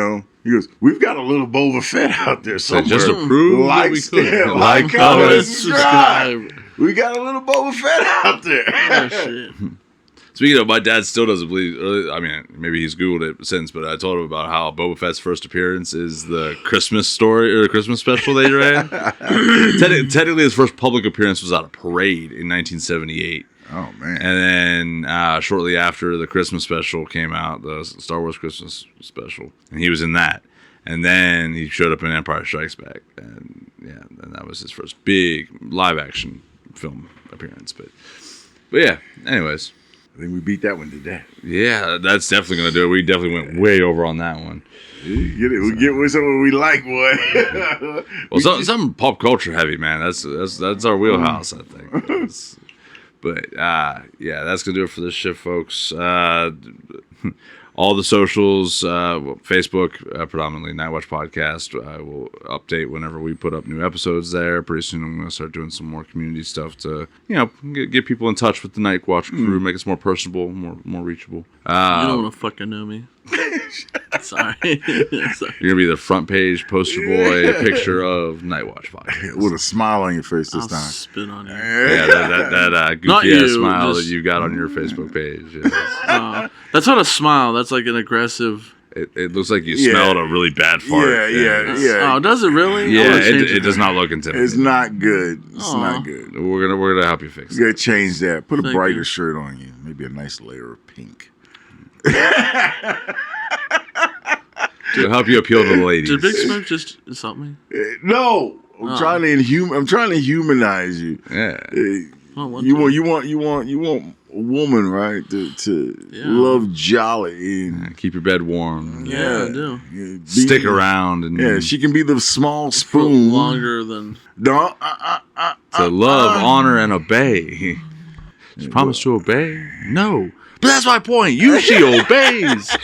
Speaker 3: goes, we've got a little Boba Fett out there somewhere.
Speaker 1: Just to prove that we could.
Speaker 3: Like, comment, and subscribe. We got a little Boba Fett out there.
Speaker 2: Oh, shit.
Speaker 1: Speaking of, my dad still doesn't believe. I mean, maybe he's Googled it since, but I told him about how Boba Fett's first appearance is the Christmas story or the Christmas special they ran. Technically, his first public appearance was at a parade in 1978.
Speaker 3: Oh man!
Speaker 1: And then shortly after, the Christmas special came out, the Star Wars Christmas special, and he was in that. And then he showed up in Empire Strikes Back, and that was his first big live action film appearance. But yeah, anyways.
Speaker 3: I think we beat that one to death.
Speaker 1: Yeah, that's definitely going to do it. We definitely went way over on that one.
Speaker 3: Get it? We get with something we like, boy.
Speaker 1: Well, some pop culture heavy, man. That's our wheelhouse, I think. But that's going to do it for this shit, folks. All the socials, Facebook, predominantly Nightwatch Podcast. We'll update whenever we put up new episodes there. Pretty soon I'm going to start doing some more community stuff to, get people in touch with the Nightwatch crew, make us more personable, more reachable.
Speaker 2: You don't want to fucking know me. Sorry.
Speaker 1: You're going to be the front page poster boy picture of Nightwatch Podcast.
Speaker 3: With a smile on your face this time.
Speaker 2: Spit on you.
Speaker 1: Yeah, that goofy ass smile that you've got on your Facebook page. Yes.
Speaker 2: That's not a smile. That's like an aggressive.
Speaker 1: It looks like you smelled a really bad fart.
Speaker 3: Yeah.
Speaker 2: Oh, does it really?
Speaker 1: Yeah, it does not look intimidating.
Speaker 3: It's not good. It's not good.
Speaker 1: We're gonna help you fix it.
Speaker 3: You gotta change that. Put a brighter shirt on you. Maybe a nice layer of pink.
Speaker 1: To help you appeal to the ladies.
Speaker 2: Did Big Smoke just insult me?
Speaker 3: No, I'm trying to humanize you.
Speaker 1: Yeah.
Speaker 2: I want
Speaker 3: You
Speaker 2: to.
Speaker 3: want a woman, right? To love jolly and
Speaker 1: Keep your bed warm.
Speaker 2: Yeah, I do.
Speaker 1: Stick around and
Speaker 3: Yeah, she can be the small
Speaker 2: For
Speaker 3: spoon.
Speaker 2: longer than.
Speaker 3: No,
Speaker 1: to love, honor, and obey. She promised to obey? No. But that's my point. She obeys.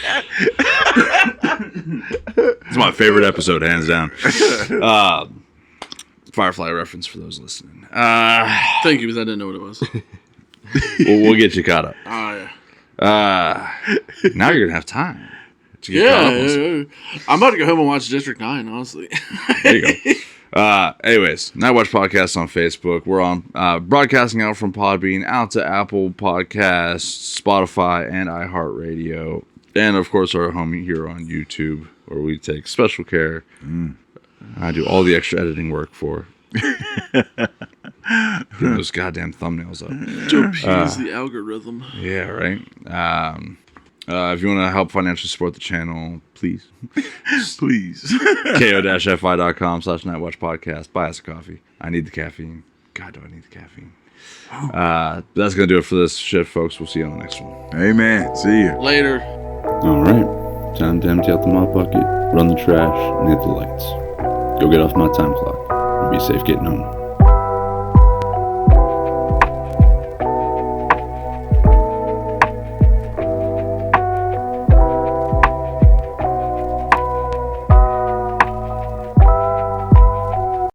Speaker 1: It's my favorite episode, hands down. Firefly reference for those listening.
Speaker 2: Thank you, because I didn't know what it was.
Speaker 1: We'll get you caught up.
Speaker 2: Oh, yeah.
Speaker 1: Now you're going to have time to get caught up.
Speaker 2: Yeah. I'm about to go home and watch District 9, honestly.
Speaker 1: There you go. Anyways, Nightwatch Podcast on Facebook. We're on broadcasting out from Podbean out to Apple Podcasts, Spotify, and iHeartRadio. And, of course, our homie here on YouTube, where we take special care. I do all the extra editing work for get those goddamn thumbnails up.
Speaker 2: To appease the algorithm.
Speaker 1: Yeah, right. If you want to help financially support the channel, please. ko-fi.com/Nightwatch Podcast. Buy us a coffee. I need the caffeine. God, do I need the caffeine. That's going to do it for this shit, folks. We'll see you on the next one.
Speaker 3: Amen. See you.
Speaker 2: Later.
Speaker 1: All right. Time to empty out the mop bucket, run the trash, and hit the lights. Go get off my time clock. And be safe getting home.